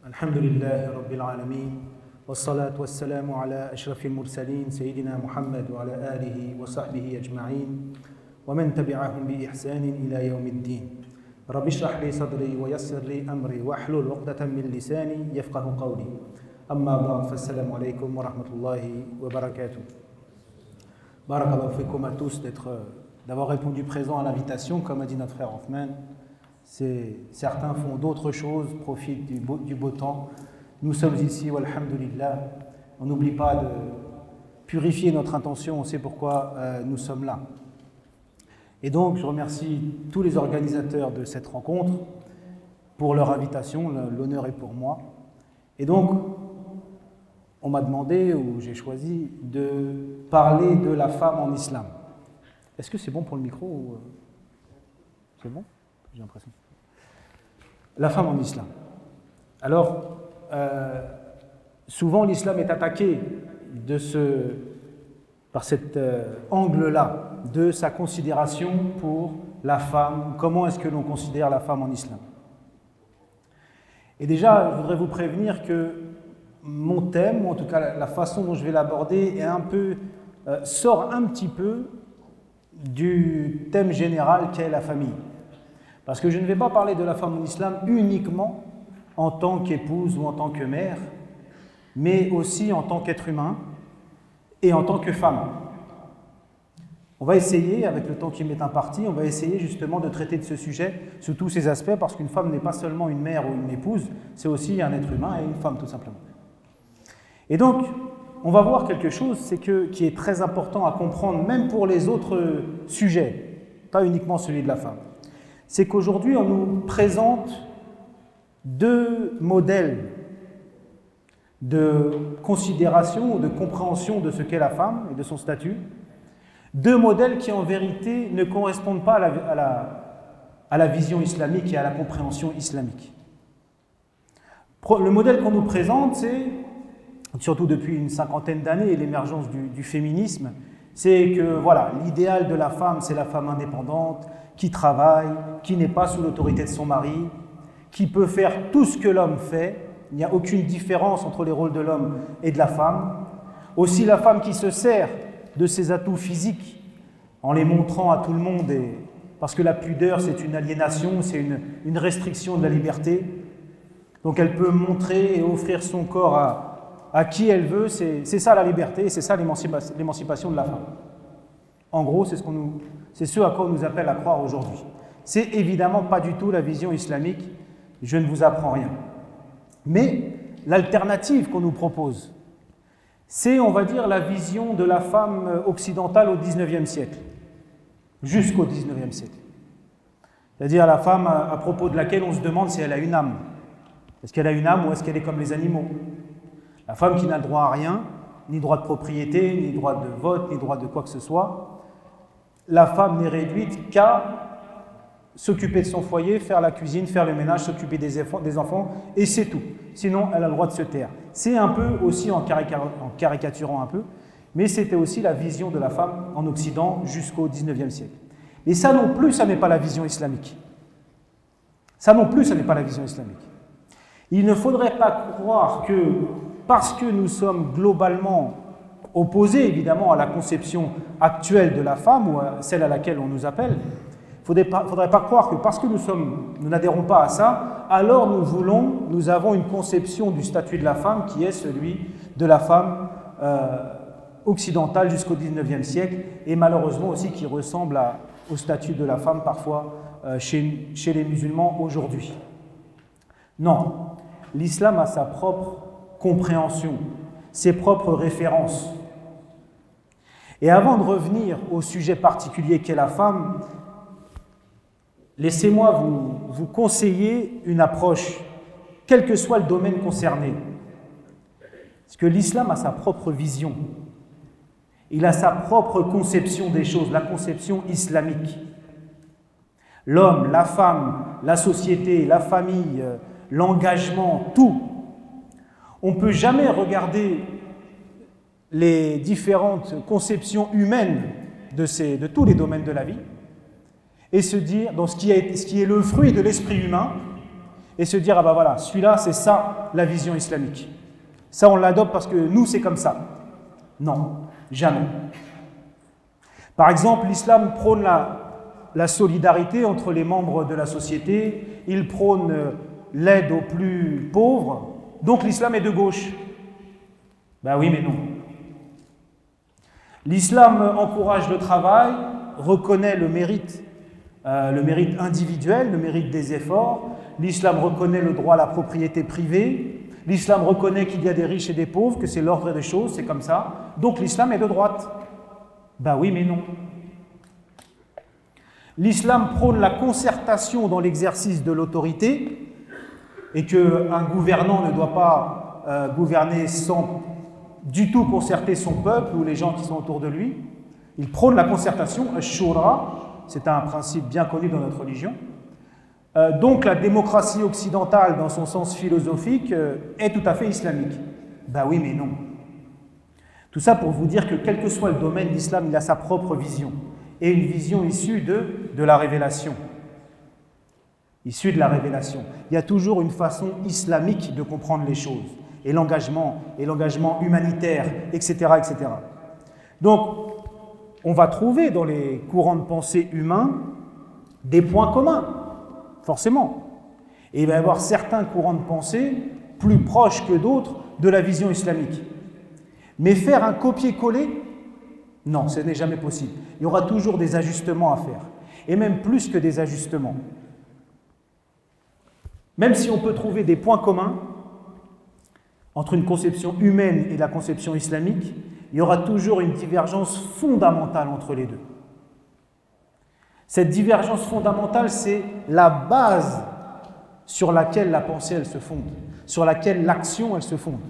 الحمد لله رب العالمين والصلاة والسلام على أشرف المرسلين سيدنا محمد وعلى آله وصحبه أجمعين ومن تبعهم بإحسان إلى يوم الدين رب اشرح لي صدري ويسر لي أمري واحلل عقدة من لساني يفقه قولي أما بعد فالسلام عليكم ورحمة الله وبركاته. Barakallahu fikum à tous d'avoir répondu présent à l'invitation, comme a dit notre frère Othman. Certains font d'autres choses, profitent du beau temps. Nous sommes ici, walhamdulillah. On n'oublie pas de purifier notre intention, on sait pourquoi nous sommes là. Et donc, je remercie tous les organisateurs de cette rencontre pour leur invitation, l'honneur est pour moi. Et donc, on m'a demandé, ou j'ai choisi, de parler de la femme en islam. Est-ce que c'est bon pour le micro ou... C'est bon? J'ai l'impression. La femme en islam. Alors, souvent l'islam est attaqué par cet angle-là de sa considération pour la femme. Comment est-ce que l'on considère la femme en islam? Et déjà, je voudrais vous prévenir que mon thème, ou en tout cas la façon dont je vais l'aborder, sort un petit peu du thème général qu'est la famille. Parce que je ne vais pas parler de la femme en islam uniquement en tant qu'épouse ou en tant que mère, mais aussi en tant qu'être humain et en tant que femme. On va essayer, avec le temps qui m'est imparti, on va essayer justement de traiter de ce sujet sous tous ses aspects, parce qu'une femme n'est pas seulement une mère ou une épouse, c'est aussi un être humain et une femme tout simplement. Et donc, on va voir quelque chose qui est très important à comprendre, même pour les autres sujets, pas uniquement celui de la femme. C'est qu'aujourd'hui, on nous présente deux modèles de considération ou de compréhension de ce qu'est la femme et de son statut, deux modèles qui en vérité ne correspondent pas à la vision islamique et à la compréhension islamique. Le modèle qu'on nous présente, c'est, surtout depuis une cinquantaine d'années et l'émergence du féminisme, c'est que voilà, l'idéal de la femme, c'est la femme indépendante, qui travaille, qui n'est pas sous l'autorité de son mari, qui peut faire tout ce que l'homme fait. Il n'y a aucune différence entre les rôles de l'homme et de la femme. Aussi la femme qui se sert de ses atouts physiques en les montrant à tout le monde, parce que la pudeur c'est une aliénation, c'est une restriction de la liberté. Donc elle peut montrer et offrir son corps à qui elle veut, c'est ça la liberté, c'est ça l'émancipation de la femme. En gros, c'est ce à quoi on nous appelle à croire aujourd'hui. C'est évidemment pas du tout la vision islamique, je ne vous apprends rien. Mais l'alternative qu'on nous propose, c'est, on va dire, la vision de la femme occidentale au XIXe siècle, jusqu'au XIXe siècle. C'est-à-dire la femme à propos de laquelle on se demande si elle a une âme. Est-ce qu'elle a une âme ou est-ce qu'elle est comme les animaux? La femme qui n'a le droit à rien, ni droit de propriété, ni droit de vote, ni droit de quoi que ce soit. La femme n'est réduite qu'à s'occuper de son foyer, faire la cuisine, faire le ménage, s'occuper des enfants, et c'est tout. Sinon, elle a le droit de se taire. C'est un peu aussi en caricaturant un peu, mais c'était aussi la vision de la femme en Occident jusqu'au XIXe siècle. Et ça non plus, ça n'est pas la vision islamique. Ça non plus, ça n'est pas la vision islamique. Il ne faudrait pas croire que, parce que nous sommes globalement opposés évidemment à la conception actuelle de la femme ou à celle à laquelle on nous appelle, il ne faudrait pas croire que parce que nous n'adhérons pas à ça, alors nous avons une conception du statut de la femme qui est celui de la femme occidentale jusqu'au XIXe siècle et malheureusement aussi qui ressemble au statut de la femme parfois chez les musulmans aujourd'hui. Non, l'islam a sa propre compréhension, ses propres références. Et avant de revenir au sujet particulier qu'est la femme, laissez-moi vous conseiller une approche, quel que soit le domaine concerné. Parce que l'islam a sa propre vision. Il a sa propre conception des choses, la conception islamique. L'homme, la femme, la société, la famille, l'engagement, tout. On ne peut jamais regarder les différentes conceptions humaines de tous les domaines de la vie et se dire, dans ce qui est le fruit de l'esprit humain, et se dire, ah ben voilà, celui-là, c'est ça la vision islamique. Ça, on l'adopte parce que nous, c'est comme ça. Non, jamais. Par exemple, l'islam prône la solidarité entre les membres de la société, il prône l'aide aux plus pauvres, donc l'islam est de gauche. Ben oui, mais non. L'islam encourage le travail, reconnaît le mérite individuel, le mérite des efforts. L'islam reconnaît le droit à la propriété privée. L'islam reconnaît qu'il y a des riches et des pauvres, que c'est l'ordre des choses, c'est comme ça. Donc l'islam est de droite. Ben oui, mais non. L'islam prône la concertation dans l'exercice de l'autorité et qu'un gouvernant ne doit pas gouverner sans du tout concerter son peuple ou les gens qui sont autour de lui. Il prône la concertation, al-shura, c'est un principe bien connu dans notre religion. Donc la démocratie occidentale, dans son sens philosophique, est tout à fait islamique. Ben oui, mais non. Tout ça pour vous dire que quel que soit le domaine, l'islam, il a sa propre vision. Et une vision issue de la révélation. Issue de la révélation. Il y a toujours une façon islamique de comprendre les choses. Et l'engagement humanitaire, etc., etc. Donc, on va trouver dans les courants de pensée humains des points communs, forcément. Et il va y avoir certains courants de pensée plus proches que d'autres de la vision islamique. Mais faire un copier-coller, non, ce n'est jamais possible. Il y aura toujours des ajustements à faire. Et même plus que des ajustements. Même si on peut trouver des points communs entre une conception humaine et la conception islamique, il y aura toujours une divergence fondamentale entre les deux. Cette divergence fondamentale, c'est la base sur laquelle la pensée, elle se fonde, sur laquelle l'action, elle se fonde.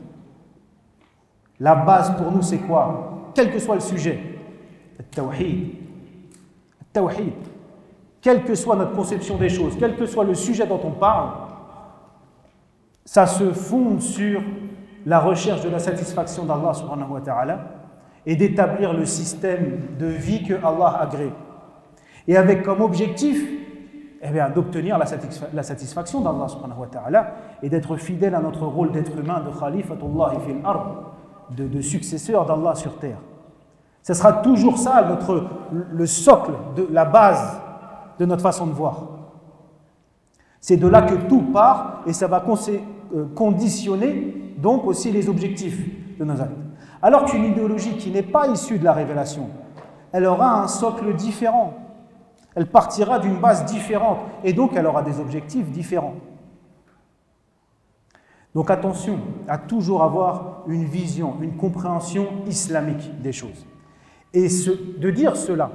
La base pour nous, c'est quoi? Quel que soit le sujet, le tawhid, quelle que soit notre conception des choses, quel que soit le sujet dont on parle, ça se fonde sur la recherche de la satisfaction d'Allah subhanahu wa ta'ala et d'établir le système de vie que Allah a créé. Et avec comme objectif, d'obtenir la satisfaction d'Allah subhanahu wa ta'ala et d'être fidèle à notre rôle d'être humain, de khalifatullah fil ard, de successeur d'Allah sur terre. Ce sera toujours ça, le socle, la base de notre façon de voir. C'est de là que tout part et ça va conditionner donc aussi les objectifs de nos actes. Alors qu'une idéologie qui n'est pas issue de la révélation, elle aura un socle différent. Elle partira d'une base différente et donc elle aura des objectifs différents. Donc attention à toujours avoir une vision, une compréhension islamique des choses. Et de dire cela,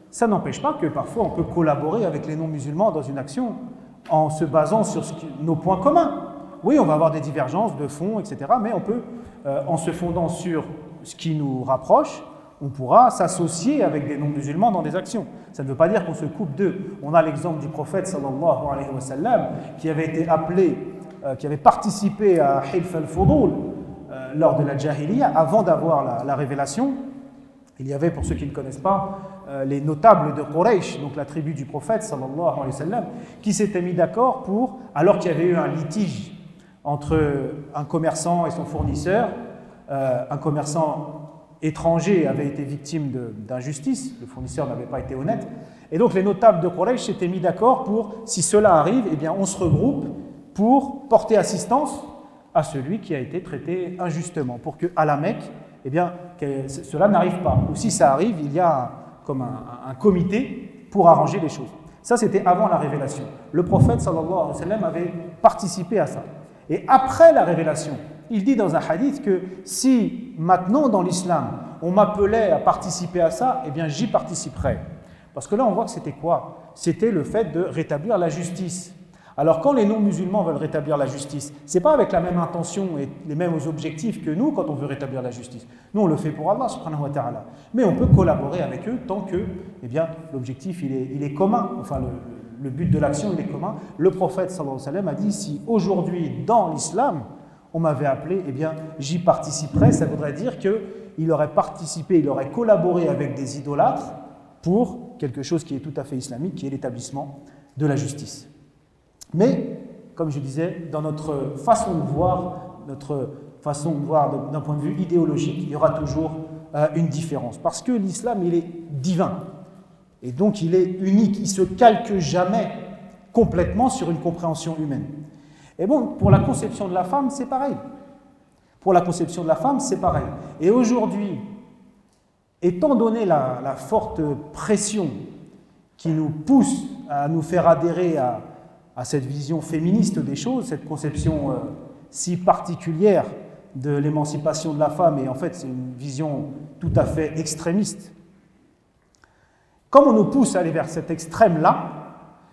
ça n'empêche pas que parfois on peut collaborer avec les non-musulmans dans une action en se basant sur nos points communs. Oui, on va avoir des divergences de fond, etc. Mais on peut, en se fondant sur ce qui nous rapproche, on pourra s'associer avec des non-musulmans dans des actions. Ça ne veut pas dire qu'on se coupe d'eux. On a l'exemple du prophète sallallahu alayhi wa sallam qui avait été appelé, qui avait participé à Hilf al-Fudul lors de la Jahiliya, avant d'avoir la révélation. Il y avait, pour ceux qui ne connaissent pas, les notables de Quraysh, donc la tribu du prophète sallallahu alayhi wa sallam, qui s'étaient mis d'accord pour, alors qu'il y avait eu un litige entre un commerçant et son fournisseur, un commerçant étranger avait été victime d'injustice, le fournisseur n'avait pas été honnête, et donc les notables de Quraysh s'étaient mis d'accord pour, si cela arrive, eh bien on se regroupe pour porter assistance à celui qui a été traité injustement, pour qu'à la Mecque, eh bien, que cela n'arrive pas. Ou si ça arrive, il y a comme un comité pour arranger les choses. Ça, c'était avant la révélation. Le prophète, sallallahu alayhi wa sallam, avait participé à ça. Et après la révélation, il dit dans un hadith que si maintenant dans l'islam, on m'appelait à participer à ça, eh bien j'y participerais. Parce que là, on voit que c'était quoi? C'était le fait de rétablir la justice. Alors quand les non-musulmans veulent rétablir la justice, ce n'est pas avec la même intention et les mêmes objectifs que nous quand on veut rétablir la justice. Nous, on le fait pour Allah subhanahu wa ta'ala. Mais on peut collaborer avec eux tant que eh bien, l'objectif il est commun, enfin le but de l'action il est commun. Le prophète sallallahu alayhi wa sallam a dit, si aujourd'hui dans l'islam, on m'avait appelé, eh bien j'y participerais. Ça voudrait dire qu'il aurait participé, il aurait collaboré avec des idolâtres pour quelque chose qui est tout à fait islamique, qui est l'établissement de la justice. Mais comme je disais, dans notre façon de voir, d'un point de vue idéologique, il y aura toujours une différence. Parce que l'islam, il est divin. Et donc, il est unique. Il ne se calque jamais complètement sur une compréhension humaine. Et bon, pour la conception de la femme, c'est pareil. Pour la conception de la femme, c'est pareil. Et aujourd'hui, étant donné la forte pression qui nous pousse à nous faire adhérer à cette vision féministe des choses, cette conception si particulière de l'émancipation de la femme, et en fait c'est une vision tout à fait extrémiste. Comme on nous pousse à aller vers cet extrême-là,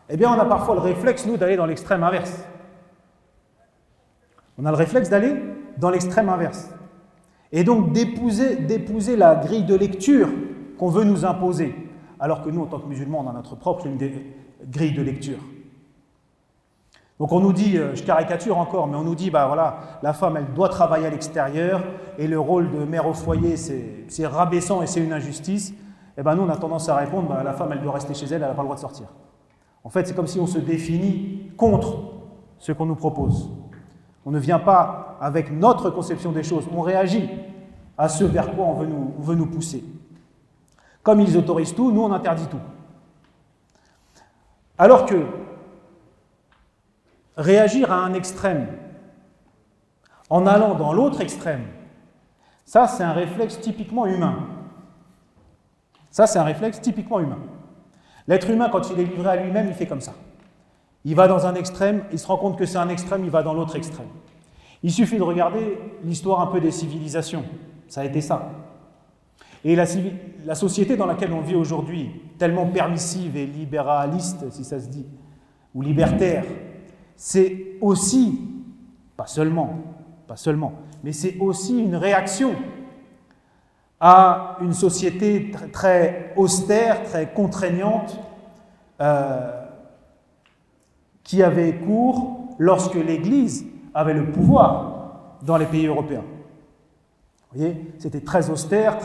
eh bien on a parfois le réflexe, nous, d'aller dans l'extrême inverse. On a le réflexe d'aller dans l'extrême inverse. Et donc d'épouser la grille de lecture qu'on veut nous imposer, alors que nous, en tant que musulmans, on a notre propre grille de lecture. Donc on nous dit, je caricature encore, mais on nous dit, bah voilà, la femme, elle doit travailler à l'extérieur, et le rôle de mère au foyer, c'est rabaissant et c'est une injustice. Et ben nous, on a tendance à répondre, bah, la femme, elle doit rester chez elle, elle n'a pas le droit de sortir. En fait, c'est comme si on se définit contre ce qu'on nous propose. On ne vient pas avec notre conception des choses, on réagit à ce vers quoi on veut nous pousser. Comme ils autorisent tout, nous on interdit tout. Alors que réagir à un extrême en allant dans l'autre extrême, ça c'est un réflexe typiquement humain. Ça c'est un réflexe typiquement humain. L'être humain, quand il est livré à lui-même, il fait comme ça. Il va dans un extrême, il se rend compte que c'est un extrême, il va dans l'autre extrême. Il suffit de regarder l'histoire un peu des civilisations. Ça a été ça. Et la société dans laquelle on vit aujourd'hui, tellement permissive et libéraliste, si ça se dit, ou libertaire, c'est aussi, pas seulement, mais c'est aussi une réaction à une société très austère, très contraignante, qui avait cours lorsque l'Église avait le pouvoir dans les pays européens. Vous voyez, c'était très austère,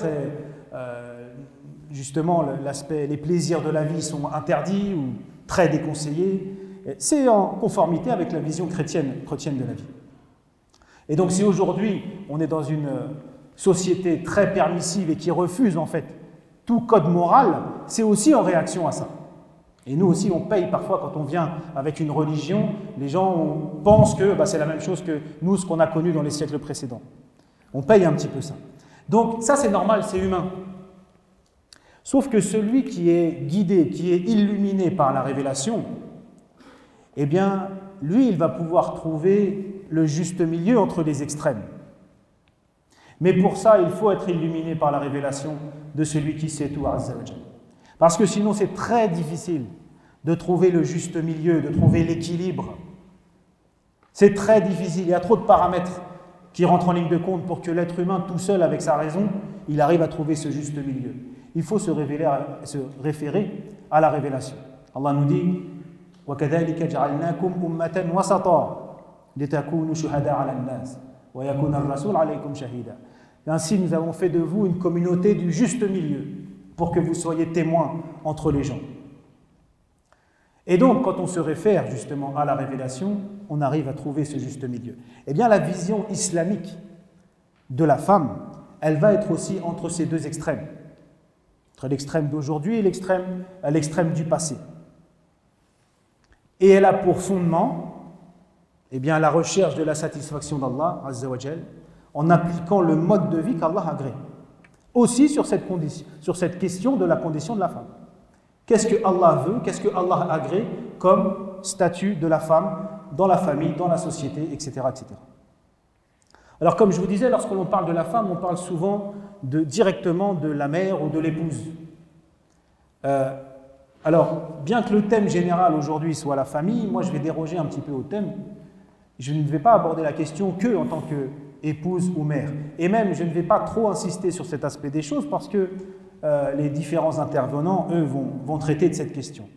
justement, les plaisirs de la vie sont interdits ou très déconseillés. C'est en conformité avec la vision chrétienne de la vie. Et donc, si aujourd'hui, on est dans une société très permissive et qui refuse, en fait, tout code moral, c'est aussi en réaction à ça. Et nous aussi, on paye parfois quand on vient avec une religion, les gens pensent que c'est la même chose que nous, ce qu'on a connu dans les siècles précédents. On paye un petit peu ça. Donc ça, c'est normal, c'est humain. Sauf que celui qui est guidé, qui est illuminé par la révélation, eh bien, lui, il va pouvoir trouver le juste milieu entre les extrêmes. Mais pour ça, il faut être illuminé par la révélation de celui qui sait tout, Azza wa Jalla. Parce que sinon, c'est très difficile de trouver le juste milieu, de trouver l'équilibre. C'est très difficile, il y a trop de paramètres qui rentrent en ligne de compte pour que l'être humain, tout seul avec sa raison, il arrive à trouver ce juste milieu. Il faut se référer à la révélation. Allah nous dit وَكَذَلِكَ جَعَلْنَاكُمْ أُمَّةً وَسَطًا لِتَكُونُوا شُهَدَاءَ عَلَى النَّاسِ وَيَكُونَ الرَّسُولُ عَلَيْكُمْ شَهِيدًا. Ainsi, nous avons fait de vous une communauté du juste milieu pour que vous soyez témoins entre les gens. Et donc, quand on se réfère justement à la révélation, on arrive à trouver ce juste milieu. Eh bien, la vision islamique de la femme, elle va être aussi entre ces deux extrêmes, entre l'extrême d'aujourd'hui et l'extrême du passé. Et elle a pour fondement, eh bien, la recherche de la satisfaction d'Allah, Azza wa Jal, en appliquant le mode de vie qu'Allah agrée. Aussi sur cette question de la condition de la femme. Qu'est-ce que Allah veut, qu'est-ce que Allah agrée comme statut de la femme dans la famille, dans la société, etc., etc. Alors comme je vous disais, lorsque l'on parle de la femme, on parle souvent directement de la mère ou de l'épouse. Alors, bien que le thème général aujourd'hui soit la famille, moi je vais déroger un petit peu au thème. Je ne vais pas aborder la question que en tant qu'épouse ou mère. Et même, je ne vais pas trop insister sur cet aspect des choses parce que les différents intervenants, eux, vont traiter de cette question.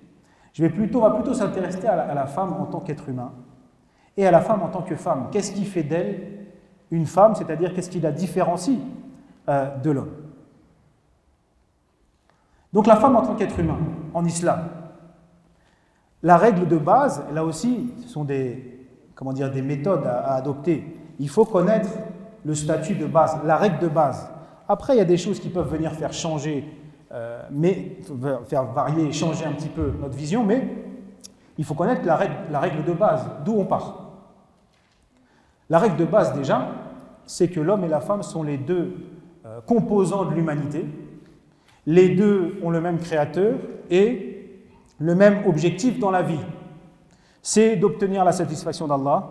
On va plutôt s'intéresser à la femme en tant qu'être humain et à la femme en tant que femme. Qu'est-ce qui fait d'elle une femme, c'est-à-dire qu'est-ce qui la différencie de l'homme? Donc la femme en tant qu'être humain, en islam, la règle de base, là aussi, ce sont des comment dire, des méthodes à adopter. Il faut connaître le statut de base, la règle de base. Après, il y a des choses qui peuvent venir faire changer, faire varier, changer un petit peu notre vision, mais il faut connaître la règle de base, d'où on part. La règle de base, déjà, c'est que l'homme et la femme sont les deux composants de l'humanité. Les deux ont le même créateur et le même objectif dans la vie. C'est d'obtenir la satisfaction d'Allah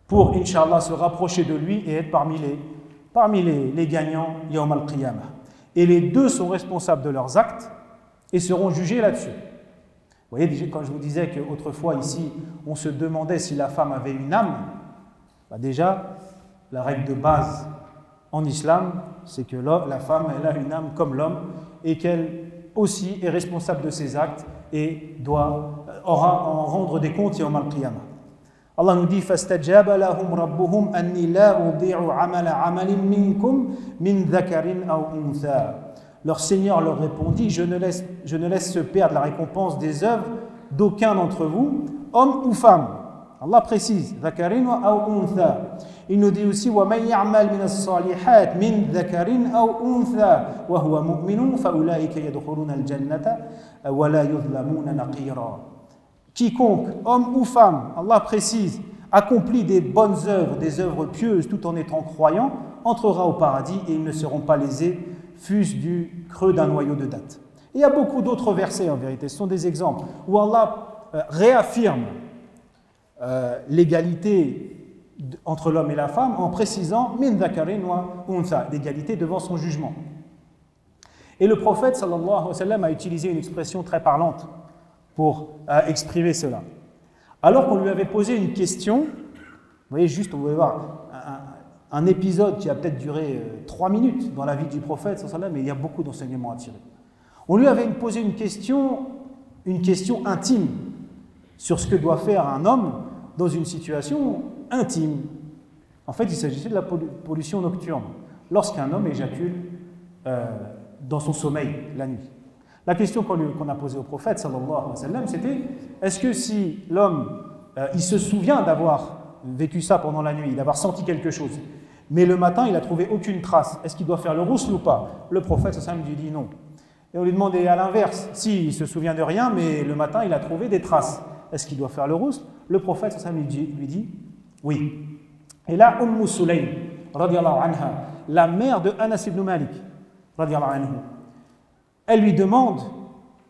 pour, Inch'Allah, se rapprocher de lui et être parmi les gagnants Yawm al-Qiyamah. Et les deux sont responsables de leurs actes et seront jugés là-dessus. Vous voyez, quand je vous disais qu'autrefois, ici, on se demandait si la femme avait une âme, déjà, la règle de base en islam, c'est que la femme, elle a une âme comme l'homme et qu'elle aussi est responsable de ses actes et aura en rendre des comptes yawm al-qiyamah. Allah nous dit فَاسْتَجَابَ لَهُمْ رَبُّهُمْ أَنِّي لَا أُضِيعُ عَمَلَ عَمَلٍ مِّنكُمْ مِنْ ذَكَرٍ أَوْ أُنْثَى. Leur Seigneur leur répondit, je ne laisse se perdre la récompense des œuvres d'aucun d'entre vous, homme ou femme. Allah précise, ذَكَرٍ أَوْ أُنْثَى. Il nous dit aussi وَمَنْ يَعْمَلْ مِنَ الصَّالِحَاتِ مِنْ ذَكَرٍ أَوْ أُنْثَى وَهُوَ مُؤْمِنٌ فَأُولَٰئِكَ يَدْخُلُونَ الْجَنَّةَ وَلَا يُظْلَمُونَ نَقِيرًا. Quiconque, homme ou femme, Allah précise, accomplit des bonnes œuvres, des œuvres pieuses tout en étant croyant, entrera au paradis et ils ne seront pas lésés, fût-ce du creux d'un noyau de date. Et il y a beaucoup d'autres versets en vérité, ce sont des exemples où Allah réaffirme l'égalité entre l'homme et la femme en précisant min dhakarin wa untha, l'égalité devant son jugement. Et le prophète sallallahu alayhi wa sallam a utilisé une expression très parlante pour exprimer cela. Alors qu'on lui avait posé une question, vous voyez juste, on va voir un épisode qui a peut-être duré 3 minutes dans la vie du prophète sallallahu alayhi wa sallam, mais il y a beaucoup d'enseignements à tirer. On lui avait posé une question intime sur ce que doit faire un homme dans une situation intime. En fait, il s'agissait de la pollution nocturne, lorsqu'un homme éjacule dans son sommeil la nuit. La question qu'on a posée au prophète, sallallahu alayhi wa sallam, c'était est-ce que si l'homme, il se souvient d'avoir vécu ça pendant la nuit, d'avoir senti quelque chose, mais le matin, il n'a trouvé aucune trace, est-ce qu'il doit faire le ghusl ou pas? Le prophète, sallallahu alayhi wa sallam, lui dit non. Et on lui demandait à l'inverse, s'il se souvient de rien, mais le matin, il a trouvé des traces, est-ce qu'il doit faire le ghusl? Le prophète, sallallahu alayhi wa sallam, lui dit oui. Et là, Sulaym, radiyallahu anha, la mère de Anas ibn Malik, radiyallahu anhu, elle lui demande,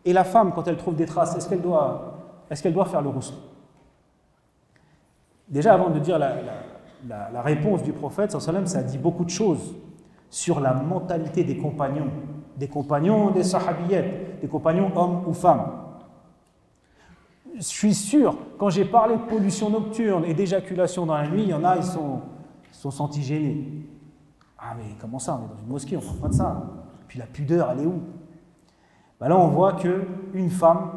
et la femme, quand elle trouve des traces, est-ce qu'elle doit faire le ghusl? Déjà, avant de dire la réponse du prophète, sallallahu alayhi wa sallam, ça dit beaucoup de choses sur la mentalité des compagnons des sahabiyettes, des compagnons hommes ou femmes. Je suis sûr, quand j'ai parlé de pollution nocturne et d'éjaculation dans la nuit, il y en a, ils sont sentis gênés. Ah mais comment ça, on est dans une mosquée, on ne parle pas de ça. Puis la pudeur, elle est où? Là, on voit qu'une femme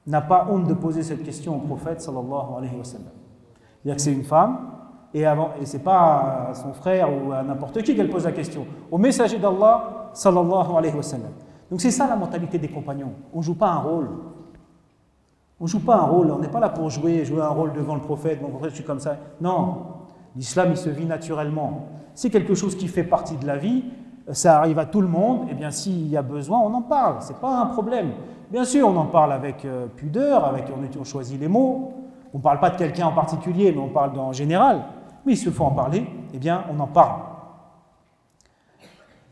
n'a pas honte de poser cette question au prophète, sallallahu alayhi wa sallam. C'est-à-dire que c'est une femme, et ce n'est pas à son frère ou à n'importe qui qu'elle pose la question. Au messager d'Allah, sallallahu alayhi wa sallam. Donc c'est ça la mentalité des compagnons. On ne joue pas un rôle. On ne joue pas un rôle, on n'est pas là pour jouer un rôle devant le prophète, mon prophète, je suis comme ça. Non, l'islam, il se vit naturellement. C'est quelque chose qui fait partie de la vie. Ça arrive à tout le monde, et bien s'il y a besoin, on en parle, ce n'est pas un problème. Bien sûr, on en parle avec pudeur, on choisit les mots, on ne parle pas de quelqu'un en particulier, mais on parle en général, mais il se faut en parler, eh bien on en parle.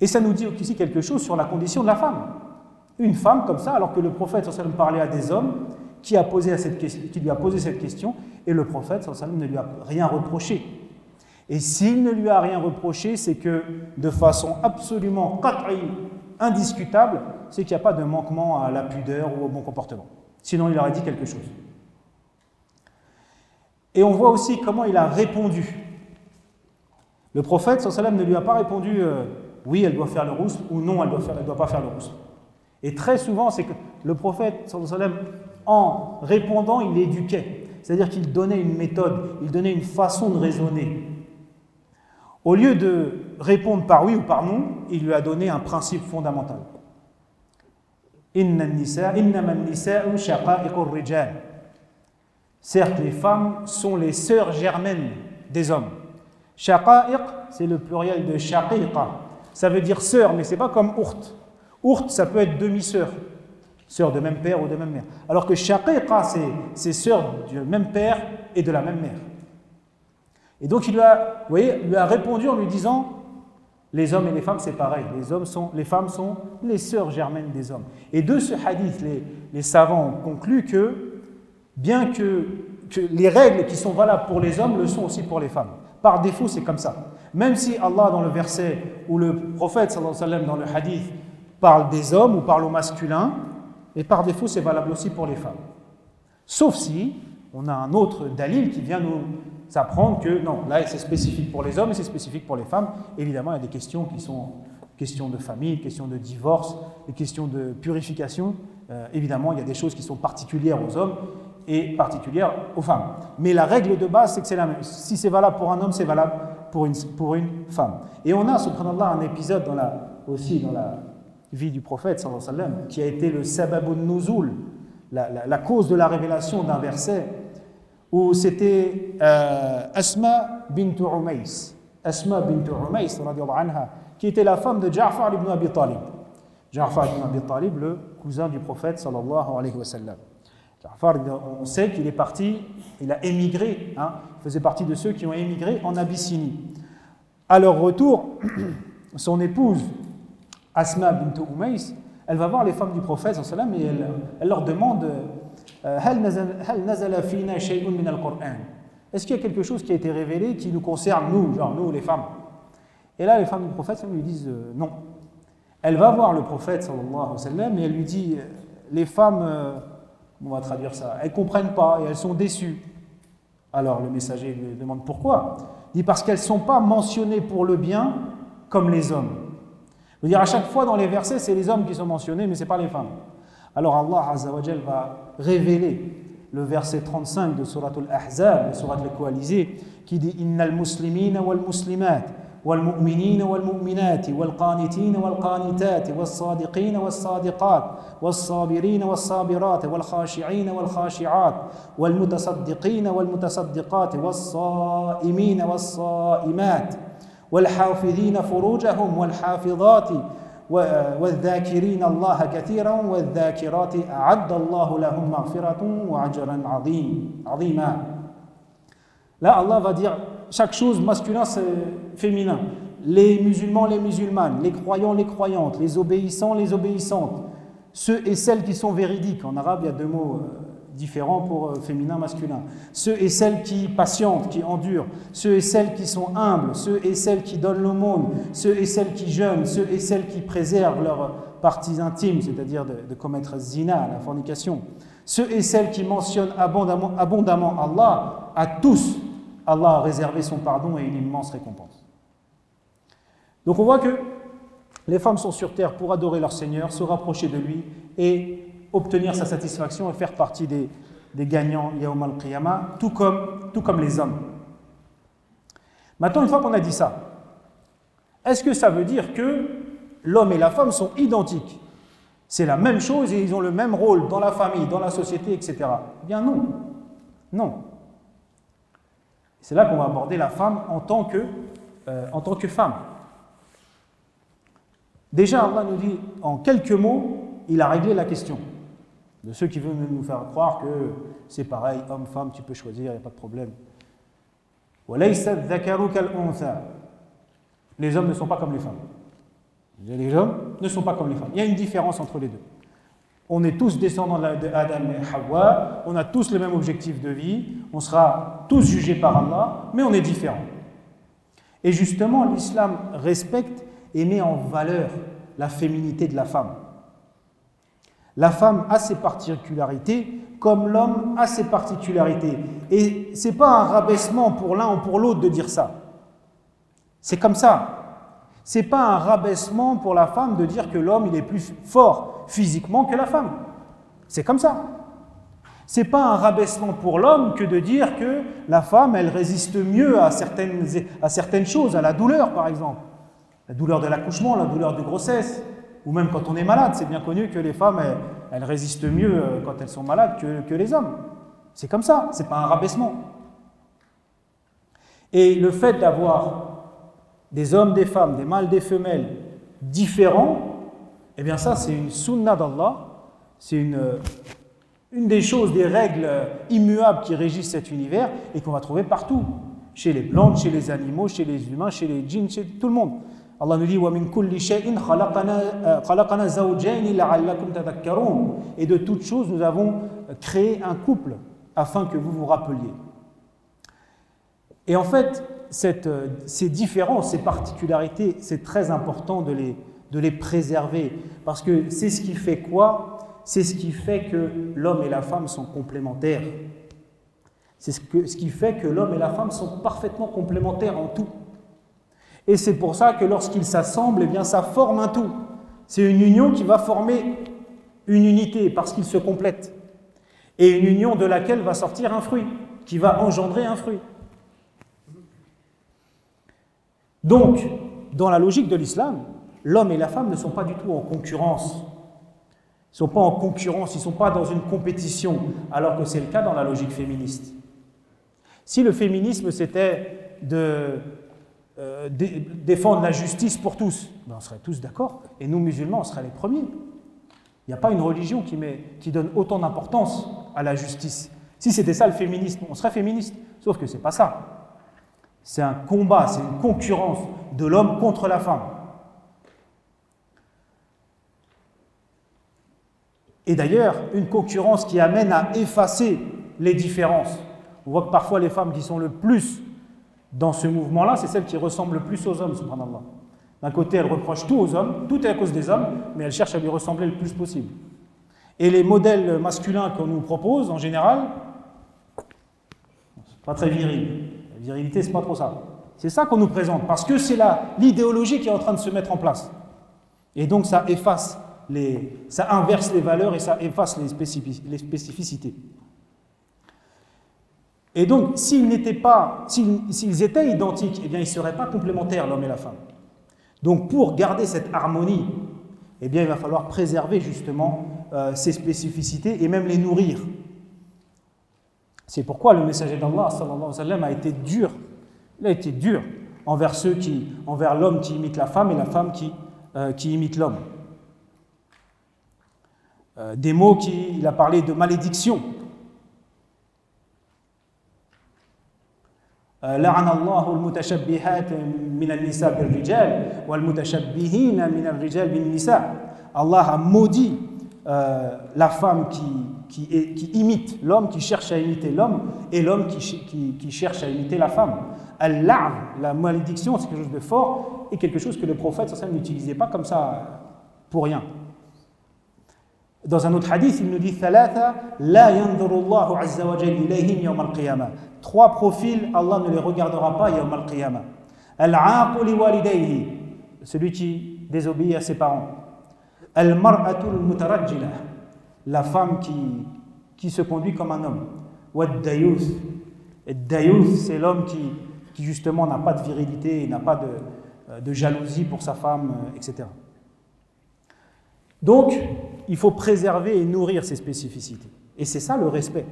Et ça nous dit aussi quelque chose sur la condition de la femme. Une femme comme ça, alors que le prophète sallallahu alayhi wa sallam parlait à des hommes qui lui a posé cette question, et le prophète sallallahu alayhi wa sallam ne lui a rien reproché. Et s'il ne lui a rien reproché, c'est que de façon absolument qat'i, indiscutable, c'est qu'il n'y a pas de manquement à la pudeur ou au bon comportement. Sinon, il aurait dit quelque chose. Et on voit aussi comment il a répondu. Le prophète, sallallahu alayhi wa sallam, ne lui a pas répondu oui, elle doit faire le ghusl, ou non, elle ne doit pas faire le ghusl. Et très souvent, c'est que le prophète, sallallahu alayhi wa sallam, en répondant, il éduquait. C'est-à-dire qu'il donnait une méthode, il donnait une façon de raisonner. Au lieu de répondre par oui ou par non, il lui a donné un principe fondamental. Certes, les femmes sont les sœurs germaines des hommes. Shaqa'iq, c'est le pluriel de shaqiqa. Ça veut dire sœur, mais c'est pas comme ourt. Ourt, ça peut être demi-sœur, sœur de même père ou de même mère. Alors que shaqiqa, c'est sœur du même père et de la même mère. Et donc il lui a répondu en lui disant, les hommes et les femmes c'est pareil, les femmes sont les sœurs germaines des hommes. Et de ce hadith, les savants ont conclu que, bien que les règles qui sont valables pour les hommes le sont aussi pour les femmes. Par défaut, c'est comme ça. Même si Allah, dans le verset où le prophète, sallallahu alayhi wa sallam, dans le hadith, parle des hommes ou parle au masculin, et par défaut, c'est valable aussi pour les femmes. Sauf si on a un autre dalil qui vient nous apprendre que non, là, c'est spécifique pour les hommes et c'est spécifique pour les femmes. Évidemment, il y a des questions qui sont questions de famille, questions de divorce, des questions de purification. Évidemment, il y a des choses qui sont particulières aux hommes et particulière aux femmes. Mais la règle de base, c'est que c'est la même. Si c'est valable pour un homme, c'est valable pour une femme. Et on a, subhanallah, un épisode aussi dans la vie du prophète, sallallahu alayhi wa sallam, qui a été le sababun nuzul, la cause de la révélation d'un verset, où c'était Asma bint Umays. Asma bint Umays, radiyallahu anha, qui était la femme de Ja'far ibn Abi Talib. Ja'far ibn Abi Talib, le cousin du prophète, sallallahu alayhi wa sallam. Ja'far, on sait qu'il est parti, il a émigré, il faisait partie de ceux qui ont émigré en Abyssinie. À leur retour, son épouse, Asma bint Umays, elle va voir les femmes du prophète sallallahu alayhi wa sallam et elle leur demande Hal nazala fina shay'un min al-Qur'an. Est-ce qu'il y a quelque chose qui a été révélé qui nous concerne, nous les femmes? Et là, les femmes du prophète lui disent non. Elle va voir le prophète sallallahu alayhi wa sallam et elle lui dit les femmes, on va traduire ça, elles ne comprennent pas et elles sont déçues. Alors le messager lui demande pourquoi. Il dit parce qu'elles ne sont pas mentionnées pour le bien comme les hommes. Je veux dire, à chaque fois dans les versets, c'est les hommes qui sont mentionnés, mais ce n'est pas les femmes. Alors Allah Azza wa Jal va révéler le verset 35 de Surat Al-Ahzab, la Surat al-Coalisée, qui dit Innal muslimina wal muslimat wal mu'minina wal mu'minati wal qanitina wal qanitati wal sadiqina wal sadiqat wal sabirina wal sabirat wal khashi'ina wal khashi'at wal mutasaddiqina wal mutasaddiqat wal sa'imina wal sa'imat wal hafidhina furujahum wal hafidhati والذاكرين الله كثيرا والذاكرات أعد الله لهم مغفرة وأجرا عظيما. Là, Allah va dire chaque chose, masculin, c'est féminin. Les musulmans, les musulmanes, les croyants, les croyantes, les obéissants, les obéissantes, ceux et celles qui sont véridiques. En arabe, il y a deux mots différents pour féminin, masculin. Ceux et celles qui patientent, qui endurent, ceux et celles qui sont humbles, ceux et celles qui donnent l'aumône, ceux et celles qui jeûnent, ceux et celles qui préservent leurs parties intimes, c'est-à-dire de commettre zina, la fornication, ceux et celles qui mentionnent abondamment Allah, à tous, Allah a réservé son pardon et une immense récompense. Donc on voit que les femmes sont sur terre pour adorer leur Seigneur, se rapprocher de lui et obtenir sa satisfaction et faire partie des gagnants Yawm al-Qiyamah, tout comme les hommes. Maintenant, une fois qu'on a dit ça, est-ce que ça veut dire que l'homme et la femme sont identiques? C'est la même chose et ils ont le même rôle dans la famille, dans la société, etc. Eh bien non. Non. C'est là qu'on va aborder la femme en tant que femme. Déjà, Allah nous dit, en quelques mots, il a réglé la question. De ceux qui veulent nous faire croire que c'est pareil, homme, femme, tu peux choisir, il n'y a pas de problème. Les hommes ne sont pas comme les femmes. Les hommes ne sont pas comme les femmes. Il y a une différence entre les deux. On est tous descendants d'Adam et Hawa, on a tous le même objectif de vie, on sera tous jugés par Allah, mais on est différents. Et justement, l'islam respecte et met en valeur la féminité de la femme. La femme a ses particularités, comme l'homme a ses particularités. Et ce n'est pas un rabaissement pour l'un ou pour l'autre de dire ça. C'est comme ça. Ce n'est pas un rabaissement pour la femme de dire que l'homme il est plus fort physiquement que la femme. C'est comme ça. Ce n'est pas un rabaissement pour l'homme que de dire que la femme, elle résiste mieux à certaines choses, à la douleur par exemple. La douleur de l'accouchement, la douleur de grossesse. Ou même quand on est malade, c'est bien connu que les femmes, elles résistent mieux quand elles sont malades que les hommes. C'est comme ça, c'est pas un rabaissement. Et le fait d'avoir des hommes, des femmes, des mâles, des femelles différents, eh bien ça c'est une sunna d'Allah, c'est une des choses, des règles immuables qui régissent cet univers et qu'on va trouver partout, chez les plantes, chez les animaux, chez les humains, chez les djinns, chez tout le monde. Allah nous dit وَمِن كُلِّ شَيْءٍ خَلَقَنَا زَوْجَيْنِ لَعَلَّكُمْ تَذَكَّرُونَ. Et de toutes choses, nous avons créé un couple afin que vous vous rappeliez. Et en fait, ces différences, ces particularités, c'est très important de les préserver parce que c'est ce qui fait quoi? C'est ce qui fait que l'homme et la femme sont complémentaires. C'est ce qui fait que l'homme et la femme sont parfaitement complémentaires en tout. Et c'est pour ça que lorsqu'ils s'assemblent, eh bien ça forme un tout. C'est une union qui va former une unité parce qu'ils se complètent. Et une union de laquelle va sortir un fruit, qui va engendrer un fruit. Donc, dans la logique de l'islam, l'homme et la femme ne sont pas du tout en concurrence. Ils ne sont pas en concurrence, ils ne sont pas dans une compétition, alors que c'est le cas dans la logique féministe. Si le féminisme c'était de défendre la justice pour tous, ben on serait tous d'accord, et nous musulmans, on serait les premiers. Il n'y a pas une religion qui donne autant d'importance à la justice. Si c'était ça le féminisme, on serait féministe, sauf que ce n'est pas ça. C'est un combat, c'est une concurrence de l'homme contre la femme. Et d'ailleurs, une concurrence qui amène à effacer les différences. On voit que parfois les femmes qui sont le plus dans ce mouvement-là, c'est celles qui ressemblent le plus aux hommes, subhanallah. D'un côté, elles reprochent tout aux hommes, tout est à cause des hommes, mais elles cherchent à lui ressembler le plus possible. Et les modèles masculins qu'on nous propose, en général, c'est pas très viril. La virilité, c'est pas trop ça. C'est ça qu'on nous présente, parce que c'est l'idéologie qui est en train de se mettre en place. Et donc ça efface ça inverse les valeurs et ça efface les spécificités. Et donc, s'ils étaient identiques, eh bien, ils ne seraient pas complémentaires, l'homme et la femme. Donc, pour garder cette harmonie, eh bien, il va falloir préserver justement ces spécificités et même les nourrir. C'est pourquoi le messager d'Allah, sallallahu alayhi wa sallam, a été dur. Il a été dur envers l'homme qui imite la femme et la femme qui imite l'homme. Des mots il a parlé de malédiction. لعن الله المتشبهات من النساء بالرجال والمتشبهين من الرجال بالنساء. Allah a maudit la femme qui imite l'homme, qui cherche à imiter l'homme, et l'homme qui cherche à imiter la femme. Al-la'n, la malédiction, c'est quelque chose de fort et quelque chose que le prophète sallallahu alayhi wa sallam n'utilisait pas comme ça pour rien. Dans un autre hadith, il nous dit la yanzurullahu azza wa jalla ilayhim yawm al-qiyamah. 3 profils, Allah ne les regardera pas yawm al-qiyamah. Al-aaqu li walidayhi, celui qui désobéit à ses parents. Al-mar'atu al-mutarajjilah, la femme qui se conduit comme un homme. Wad-dayuth, Dayuth, c'est l'homme qui justement n'a pas de virilité, n'a pas de jalousie pour sa femme, etc. Donc, il faut préserver et nourrir ces spécificités. Et c'est ça le respect.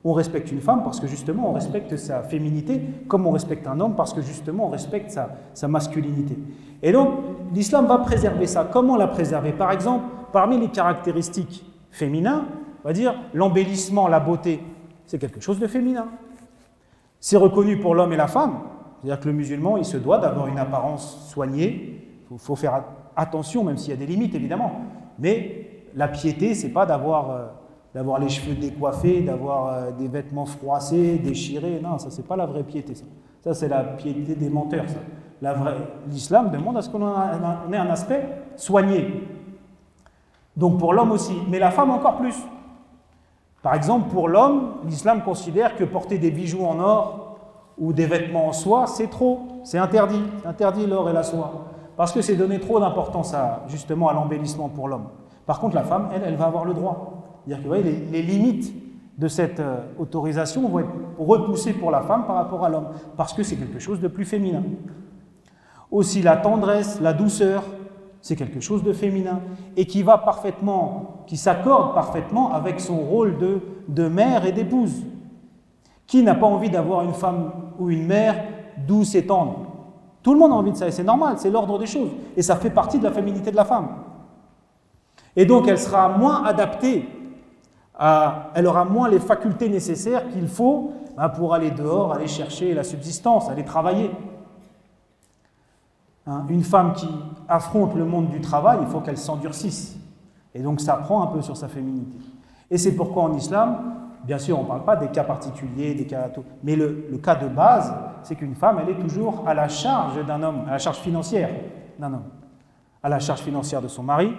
On respecte une femme parce que justement on respecte sa féminité, comme on respecte un homme parce que justement on respecte sa masculinité. Et donc, l'islam va préserver ça. Comment la préserver? Par exemple, parmi les caractéristiques féminines, on va dire l'embellissement, la beauté, c'est quelque chose de féminin. C'est reconnu pour l'homme et la femme. C'est-à-dire que le musulman, il se doit d'avoir une apparence soignée. Il faut faire attention, même s'il y a des limites, évidemment. Mais la piété, c'est pas d'avoir les cheveux décoiffés, d'avoir des vêtements froissés, déchirés. Non, ça, c'est pas la vraie piété. Ça c'est la piété des menteurs. Ça. L'islam demande à ce qu'on ait un aspect soigné. Donc pour l'homme aussi, mais la femme encore plus. Par exemple, pour l'homme, l'islam considère que porter des bijoux en or ou des vêtements en soie, c'est trop, c'est interdit. C'est interdit l'or et la soie. Parce que c'est donner trop d'importance justement à l'embellissement pour l'homme. Par contre, la femme, elle va avoir le droit. C'est-à-dire que vous voyez, les limites de cette autorisation vont être repoussées pour la femme par rapport à l'homme, parce que c'est quelque chose de plus féminin. Aussi, la tendresse, la douceur, c'est quelque chose de féminin, et qui s'accorde parfaitement avec son rôle de mère et d'épouse. Qui n'a pas envie d'avoir une femme ou une mère douce et tendre? Tout le monde a envie de ça, et c'est normal, c'est l'ordre des choses. Et ça fait partie de la féminité de la femme. Et donc, elle sera moins adaptée, elle aura moins les facultés nécessaires qu'il faut pour aller dehors, aller chercher la subsistance, aller travailler. Une femme qui affronte le monde du travail, il faut qu'elle s'endurcisse. Et donc, ça prend un peu sur sa féminité. Et c'est pourquoi en islam, bien sûr, on ne parle pas des cas particuliers, des cas mais le cas de base, c'est qu'une femme, elle est toujours à la charge d'un homme, à la charge financière d'un homme, à la charge financière de son mari,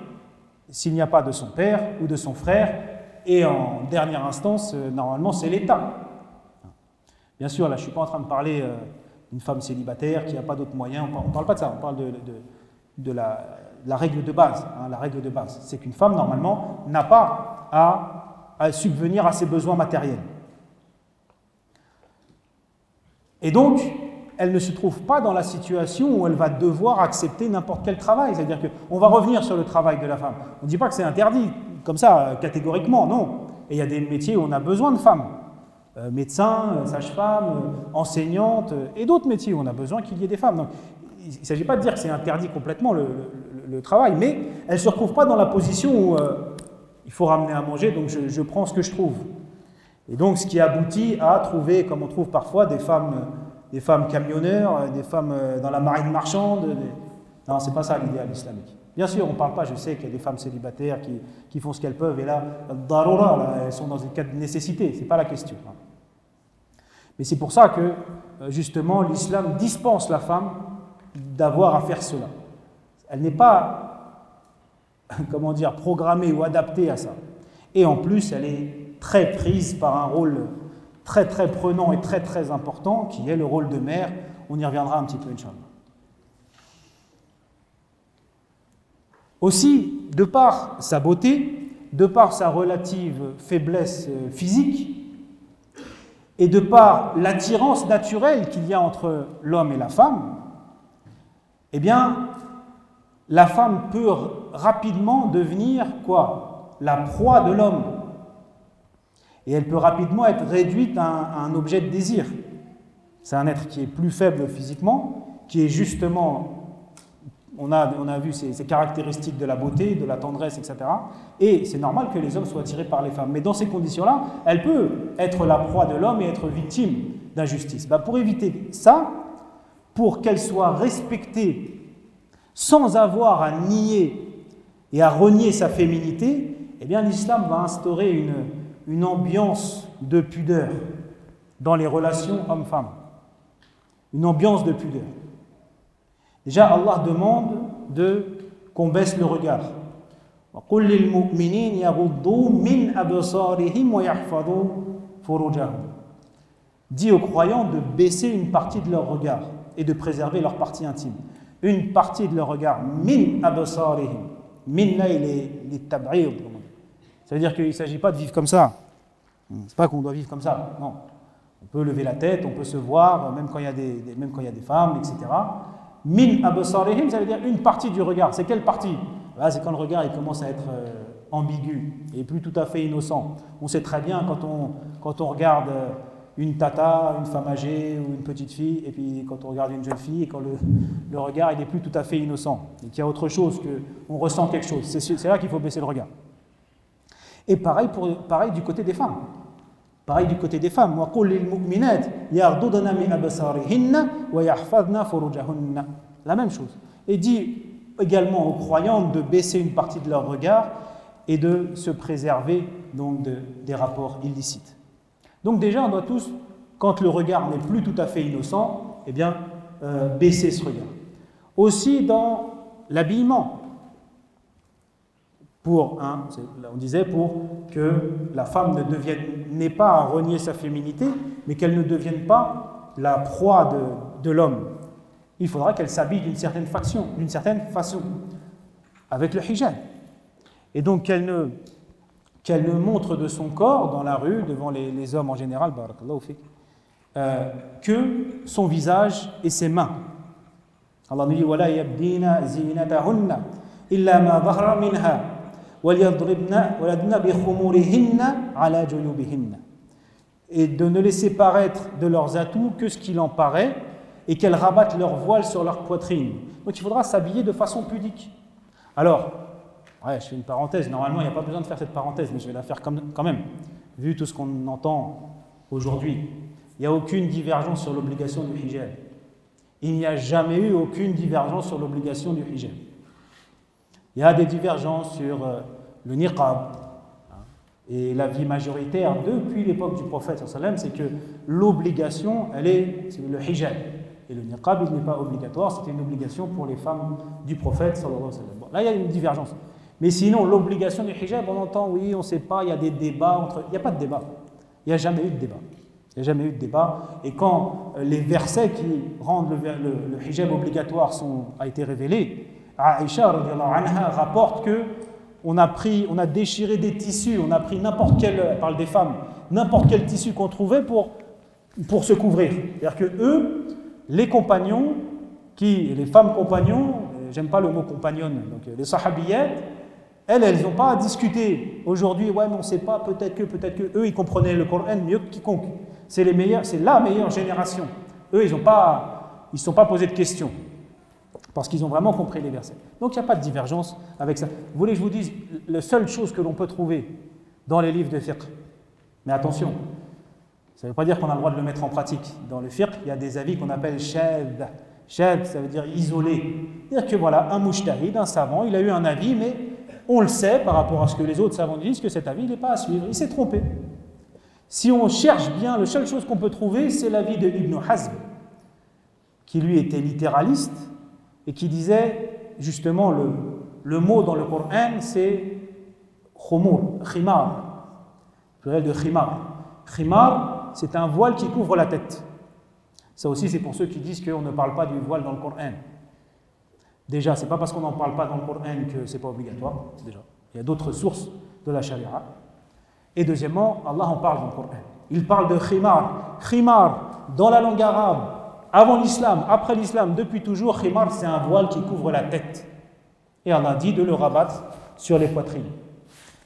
s'il n'y a pas de son père ou de son frère, et en dernière instance, normalement, c'est l'État. Bien sûr, là, je ne suis pas en train de parler d'une femme célibataire qui n'a pas d'autres moyens, on ne parle pas de ça, on parle de la règle de base. La règle de base, c'est qu'une femme, normalement, n'a pas à subvenir à ses besoins matériels. Et donc, elle ne se trouve pas dans la situation où elle va devoir accepter n'importe quel travail. C'est-à-dire qu'on va revenir sur le travail de la femme. On ne dit pas que c'est interdit, comme ça, catégoriquement, non. Et il y a des métiers où on a besoin de femmes. Médecins, sages-femmes, enseignantes, et d'autres métiers où on a besoin qu'il y ait des femmes. Donc, il ne s'agit pas de dire que c'est interdit complètement le travail, mais elle ne se retrouve pas dans la position où il faut ramener à manger, donc je prends ce que je trouve. Et donc, ce qui aboutit à trouver, comme on trouve parfois, des femmes camionneurs, des femmes dans la marine marchande. Non, ce n'est pas ça l'idéal islamique. Bien sûr, on ne parle pas, je sais qu'il y a des femmes célibataires qui font ce qu'elles peuvent, et là, elles sont dans un cas de nécessité, ce n'est pas la question. Mais c'est pour ça que, justement, l'islam dispense la femme d'avoir à faire cela. Elle n'est pas, comment dire, programmée ou adaptée à ça. Et en plus, elle est très prise par un rôle très très prenant et très très important, qui est le rôle de mère. On y reviendra un petit peu, Inch'Allah. Aussi, de par sa beauté, de par sa relative faiblesse physique, et de par l'attirance naturelle qu'il y a entre l'homme et la femme, eh bien, la femme peut rapidement devenir quoi? La proie de l'homme. Et elle peut rapidement être réduite à un objet de désir. C'est un être qui est plus faible physiquement, qui est justement, on a vu ces caractéristiques de la beauté, de la tendresse, etc. Et c'est normal que les hommes soient attirés par les femmes. Mais dans ces conditions-là, elle peut être la proie de l'homme et être victime d'injustice. Pour éviter ça, pour qu'elle soit respectée sans avoir à nier et à renier sa féminité, eh bien l'islam va instaurer une ambiance de pudeur dans les relations homme-femme. Une ambiance de pudeur. Déjà, Allah demande qu'on baisse le regard. وَقُلْ لِلْمُؤْمِنِينَ يَغُضُّوا مِنْ أَبْصَارِهِمْ وَيَحْفَظُوا فُرُوجَهُمْ. Dit aux croyants de baisser une partie de leur regard et de préserver leur partie intime. Une partie de leur regard, min absarihim. Min là, il est tab'ir. Ça veut dire qu'il ne s'agit pas de vivre comme ça. C'est pas qu'on doit vivre comme ça. Non. On peut lever la tête, on peut se voir, même quand il y a des femmes, etc. Min absarihim, ça veut dire une partie du regard. C'est quelle partie? Là, c'est quand le regard il commence à être ambigu et plus tout à fait innocent. On sait très bien quand on regarde une tata, une femme âgée ou une petite fille, et puis quand on regarde une jeune fille, et quand le regard il n'est plus tout à fait innocent, et qu'il y a autre chose, qu'on ressent quelque chose, c'est là qu'il faut baisser le regard. Et pareil du côté des femmes. Pareil du côté des femmes. وَقُلْ لِلْمُؤْمِنَاتِ يَغْضُضْنَ مِنْ أَبْصَارِهِنَّ وَيَحْفَظْنَ فُرُوجَهُنَّ. La même chose. Et dit également aux croyantes de baisser une partie de leur regard et de se préserver donc des rapports illicites. Donc déjà, on doit tous, quand le regard n'est plus tout à fait innocent, eh bien, baisser ce regard. Aussi dans l'habillement. On disait pour que la femme n'ait pas à renier sa féminité, mais qu'elle ne devienne pas la proie de l'homme. Il faudra qu'elle s'habille d'une certaine façon, avec le hijab. Et donc qu'elle ne montre de son corps dans la rue, devant les hommes en général, que son visage et ses mains. Allah nous dit وَلَا يَبْدِينَ زِينَتَهُنَّ إِلَّا مَا ظَهَرَ مِنْهَا وَلْيَضْرِبْنَ بِخُمُورِهِنَّ عَلَى جُيُوبِهِنَّ. et de ne laisser paraître de leurs atouts que ce qu'il en paraît, et qu'elles rabattent leur voile sur leur poitrine. Donc il faudra s'habiller de façon pudique. Alors, ouais, je fais une parenthèse, normalement il n'y a pas besoin de faire cette parenthèse, mais je vais la faire quand même, vu tout ce qu'on entend aujourd'hui. Il n'y a aucune divergence sur l'obligation du hijab. Il n'y a jamais eu aucune divergence sur l'obligation du hijab. Il y a des divergences sur le niqab. Et l'avis majoritaire depuis l'époque du prophète, c'est que l'obligation, c'est le hijab. Et le niqab, il n'est pas obligatoire, c'était une obligation pour les femmes du prophète. Bon, là, il y a une divergence. Mais sinon, l'obligation du hijab, on entend, oui, on ne sait pas, il y a des débats entre... Il n'y a pas de débat. Il n'y a jamais eu de débat. Il n'y a jamais eu de débat. Et quand les versets qui rendent le hijab obligatoire a été révélés, Aïcha anha, rapporte que on a déchiré des tissus, on a pris n'importe quel, elle parle des femmes, n'importe quel tissu qu'on trouvait pour se couvrir. C'est-à-dire que eux, les compagnons, les femmes compagnons, j'aime pas le mot compagnonne, donc les sahabiyettes, elles n'ont pas à discuter. Aujourd'hui, ouais, mais on ne sait pas, peut-être que, eux, ils comprenaient le Coran mieux que quiconque. C'est la meilleure génération. Eux, ils ne sont pas posés de questions. Parce qu'ils ont vraiment compris les versets. Donc il n'y a pas de divergence avec ça. Vous voulez que je vous dise, la seule chose que l'on peut trouver dans les livres de fiqh, mais attention, ça ne veut pas dire qu'on a le droit de le mettre en pratique. Dans le fiqh, il y a des avis qu'on appelle shadh. Shadh, ça veut dire isolé. C'est-à-dire que voilà, un mujtahid, un savant, il a eu un avis, mais on le sait par rapport à ce que les autres savants disent, que cet avis, il n'est pas à suivre. Il s'est trompé. Si on cherche bien, la seule chose qu'on peut trouver, c'est l'avis de Ibn Hazm, qui lui était littéraliste, et qui disait, justement, le mot dans le Coran, c'est khumur, khimar, pluriel de khimar. Khimar, c'est un voile qui couvre la tête. Ça aussi, c'est pour ceux qui disent qu'on ne parle pas du voile dans le Coran. Déjà, c'est pas parce qu'on n'en parle pas dans le Coran que c'est pas obligatoire, déjà. Il y a d'autres sources de la charia. Et deuxièmement, Allah en parle dans le Coran. Il parle de khimar. Khimar, dans la langue arabe, avant l'islam, après l'islam, depuis toujours, khimar, c'est un voile qui couvre la tête. Et Allah dit de le rabattre sur les poitrines.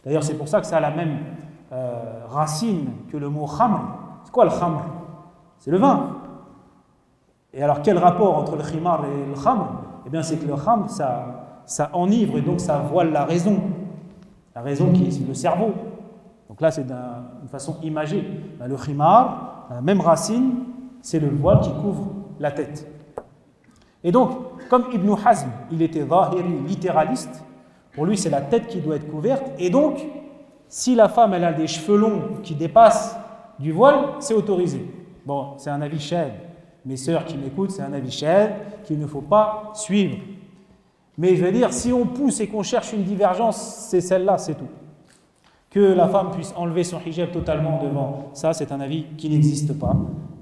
D'ailleurs, c'est pour ça que ça a la même racine que le mot khamr. C'est quoi le khamr? C'est le vin. Et alors, quel rapport entre le khimar et le khamr? Eh bien, c'est que le khamr, ça enivre et donc ça voile la raison. La raison qui est le cerveau. Donc là, c'est d'une façon imagée. Le khimar, la même racine, c'est le voile qui couvre la tête. Et donc, comme Ibn Hazm, il était zahiri, littéraliste, pour lui c'est la tête qui doit être couverte, et donc, si la femme elle a des cheveux longs qui dépassent du voile, c'est autorisé. Bon, c'est un avis shadh. Mes sœurs qui m'écoutent, c'est un avis shadh qu'il ne faut pas suivre. Mais je veux dire, si on pousse et qu'on cherche une divergence, c'est celle-là, c'est tout. Que la femme puisse enlever son hijab totalement devant, ça c'est un avis qui n'existe pas.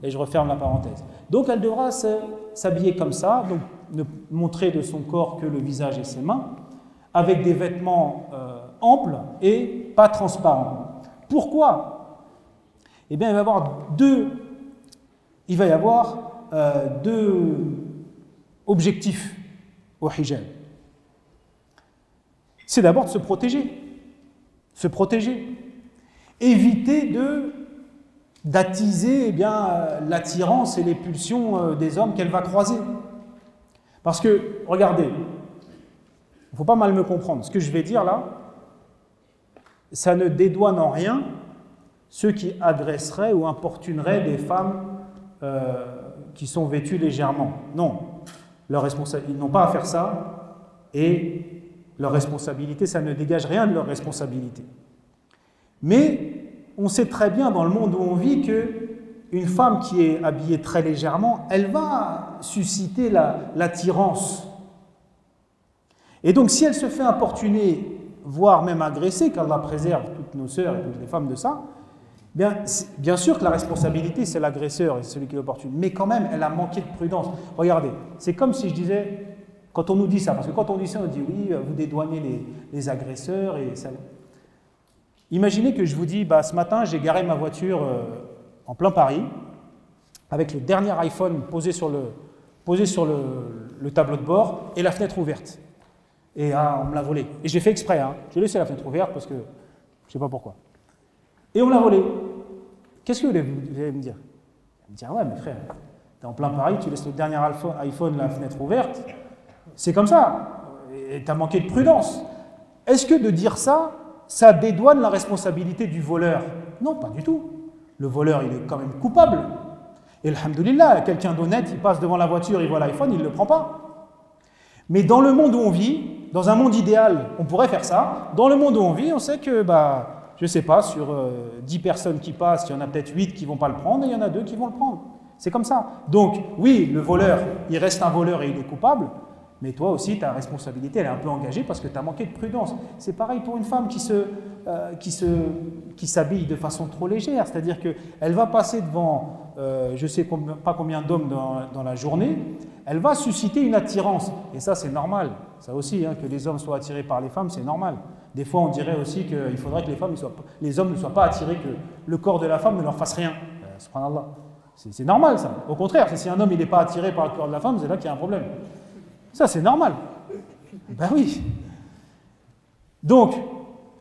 Et je referme la parenthèse. Donc elle devra s'habiller comme ça, donc ne montrer de son corps que le visage et ses mains, avec des vêtements amples et pas transparents. Pourquoi? Eh bien, il va y avoir deux objectifs au hijab. C'est d'abord de se protéger. Se protéger. Éviter d'attiser l'attirance et les pulsions des hommes qu'elle va croiser. Parce que, regardez, il ne faut pas mal me comprendre. Ce que je vais dire là, ça ne dédouane en rien ceux qui agresseraient ou importuneraient des femmes qui sont vêtues légèrement. Non, ils n'ont pas à faire ça et leur responsabilité, ça ne dégage rien de leur responsabilité. Mais on sait très bien dans le monde où on vit qu'une femme qui est habillée très légèrement, elle va susciter l'attirance. Et donc si elle se fait importuner, voire même agresser, qu'Allah préserve toutes nos sœurs et toutes les femmes de ça, bien sûr que la responsabilité c'est l'agresseur et c'est celui qui l'opportune, mais quand même elle a manqué de prudence. Regardez, c'est comme si je disais, quand on nous dit ça, parce que quand on dit ça, on dit oui, vous dédouanez les agresseurs et ça. Imaginez que je vous dis, ce matin, j'ai garé ma voiture en plein Paris, avec le dernier iPhone posé sur le tableau de bord et la fenêtre ouverte. Et on me l'a volé. Et j'ai fait exprès, j'ai laissé la fenêtre ouverte parce que je ne sais pas pourquoi. Et on me l'a volé. Qu'est-ce que vous allez me dire? Vous allez me dire, ouais, mais frère, t'es en plein Paris, tu laisses le dernier iPhone, la fenêtre ouverte. C'est comme ça. Et t'as manqué de prudence. Est-ce que de dire ça, ça dédouane la responsabilité du voleur? Non, pas du tout. Le voleur, il est quand même coupable. Et alhamdoulilah, quelqu'un d'honnête, il passe devant la voiture, il voit l'iPhone, il ne le prend pas. Mais dans le monde où on vit, dans un monde idéal, on pourrait faire ça. Dans le monde où on vit, on sait que, je ne sais pas, sur 10 personnes qui passent, il y en a peut-être 8 qui ne vont pas le prendre et il y en a 2 qui vont le prendre. C'est comme ça. Donc, oui, le voleur, il reste un voleur et il est coupable, mais toi aussi, ta responsabilité, elle est un peu engagée parce que tu as manqué de prudence. C'est pareil pour une femme qui s'habille de façon trop légère, c'est-à-dire qu'elle va passer devant je ne sais pas combien d'hommes dans la journée, elle va susciter une attirance. Et ça, c'est normal. Ça aussi, hein, que les hommes soient attirés par les femmes, c'est normal. Des fois, on dirait aussi qu'il faudrait que les hommes ne soient pas attirés, que le corps de la femme ne leur fasse rien. Subhanallah. C'est normal, ça. Au contraire, si un homme n'est pas attiré par le corps de la femme, c'est là qu'il y a un problème. Ça, c'est normal. Ben oui. Donc,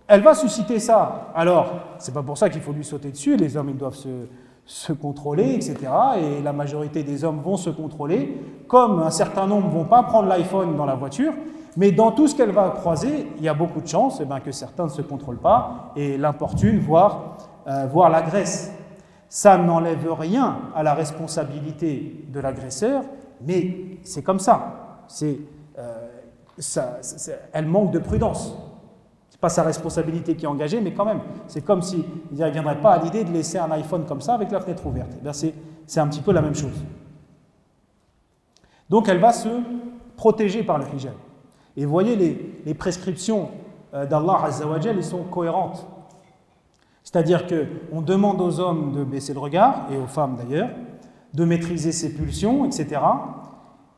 elle va susciter ça. Alors, c'est pas pour ça qu'il faut lui sauter dessus. Les hommes, ils doivent se contrôler, etc. Et la majorité des hommes vont se contrôler, comme un certain nombre ne vont pas prendre l'iPhone dans la voiture, mais dans tout ce qu'elle va croiser, il y a beaucoup de chances que certains ne se contrôlent pas et l'importunent, voire l'agressent. Ça n'enlève rien à la responsabilité de l'agresseur, mais c'est comme ça. Elle manque de prudence. Ce n'est pas sa responsabilité qui est engagée, mais quand même, c'est comme s'il ne viendrait pas à l'idée de laisser un iPhone comme ça avec la fenêtre ouverte. Eh bien, c'est un petit peu la même chose. Donc, elle va se protéger par le hijab. Et vous voyez, les prescriptions d'Allah Azza wa Jal, elles sont cohérentes. C'est-à-dire qu'on demande aux hommes de baisser le regard, et aux femmes d'ailleurs, de maîtriser ses pulsions, etc.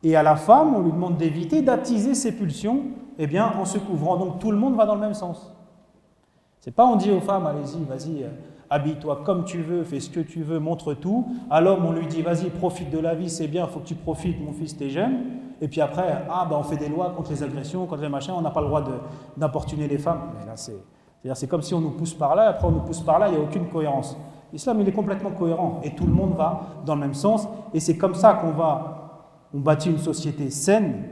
Et à la femme, on lui demande d'éviter d'attiser ses pulsions, en se couvrant. Donc tout le monde va dans le même sens. C'est pas on dit aux femmes, allez-y, vas-y, habille-toi comme tu veux, fais ce que tu veux, montre tout. À l'homme, on lui dit, vas-y, profite de la vie, c'est bien, il faut que tu profites, mon fils, t'es jeune. Et puis après, on fait des lois contre les agressions, contre les machins, on n'a pas le droit d'importuner les femmes. Mais là, c'est comme si on nous pousse par là, et après on nous pousse par là, il n'y a aucune cohérence. L'islam, il est complètement cohérent, et tout le monde va dans le même sens, et c'est comme ça on bâtit une société saine,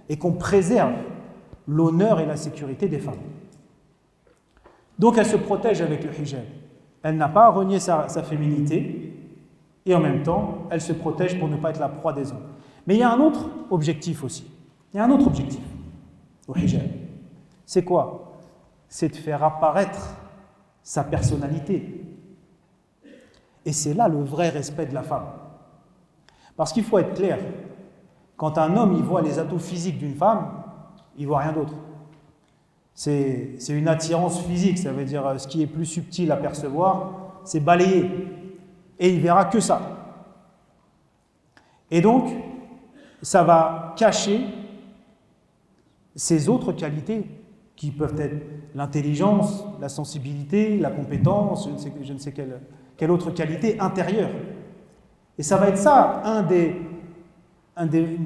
et qu'on préserve l'honneur et la sécurité des femmes. Donc elle se protège avec le hijab. Elle n'a pas à renier sa féminité, et en même temps, elle se protège pour ne pas être la proie des hommes. Mais il y a un autre objectif aussi. Il y a un autre objectif au hijab. C'est quoi? C'est de faire apparaître sa personnalité. Et c'est là le vrai respect de la femme. Parce qu'il faut être clair, quand un homme il voit les atouts physiques d'une femme, il ne voit rien d'autre. C'est une attirance physique, ça veut dire ce qui est plus subtil à percevoir, c'est balayer. Et il ne verra que ça. Et donc, ça va cacher ces autres qualités qui peuvent être l'intelligence, la sensibilité, la compétence, je ne sais quelle autre qualité intérieure. Et ça va être ça, un des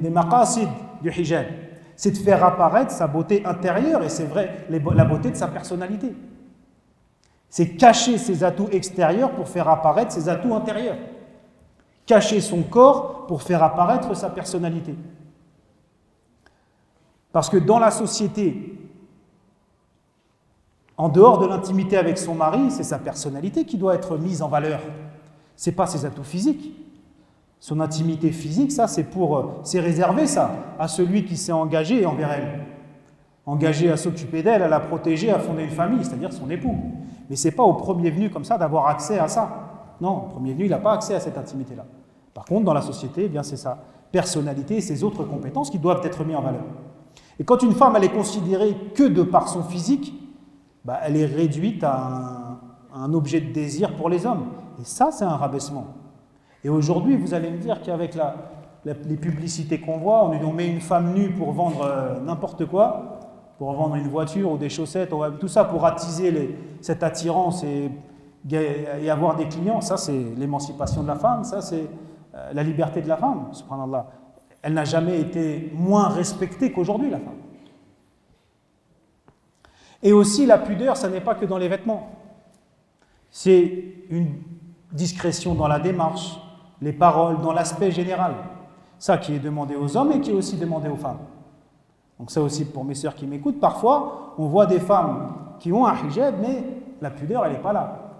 maqasid du hijab, c'est de faire apparaître sa beauté intérieure, et c'est vrai, la beauté de sa personnalité. C'est cacher ses atouts extérieurs pour faire apparaître ses atouts intérieurs. Cacher son corps pour faire apparaître sa personnalité. Parce que dans la société, en dehors de l'intimité avec son mari, c'est sa personnalité qui doit être mise en valeur. Ce n'est pas ses atouts physiques. Son intimité physique, ça, c'est réservé ça à celui qui s'est engagé envers elle. Engagé à s'occuper d'elle, à la protéger, à fonder une famille, c'est-à-dire son époux. Mais ce n'est pas au premier venu comme ça d'avoir accès à ça. Non, au premier venu, il n'a pas accès à cette intimité-là. Par contre, dans la société, c'est sa personnalité et ses autres compétences qui doivent être mises en valeur. Et quand une femme, elle est considérée que de par son physique, elle est réduite à un objet de désir pour les hommes. Et ça, c'est un rabaissement. Et aujourd'hui, vous allez me dire qu'avec les publicités qu'on voit, on met une femme nue pour vendre n'importe quoi, pour vendre une voiture ou des chaussettes, tout ça pour attiser cette attirance et avoir des clients. Ça, c'est l'émancipation de la femme, ça, c'est la liberté de la femme, subhanallah. Elle n'a jamais été moins respectée qu'aujourd'hui, la femme. Et aussi, la pudeur, ça n'est pas que dans les vêtements. C'est discrétion dans la démarche, les paroles, dans l'aspect général. Ça qui est demandé aux hommes et qui est aussi demandé aux femmes. Donc ça aussi pour mes sœurs qui m'écoutent, parfois on voit des femmes qui ont un hijab, mais la pudeur elle n'est pas là.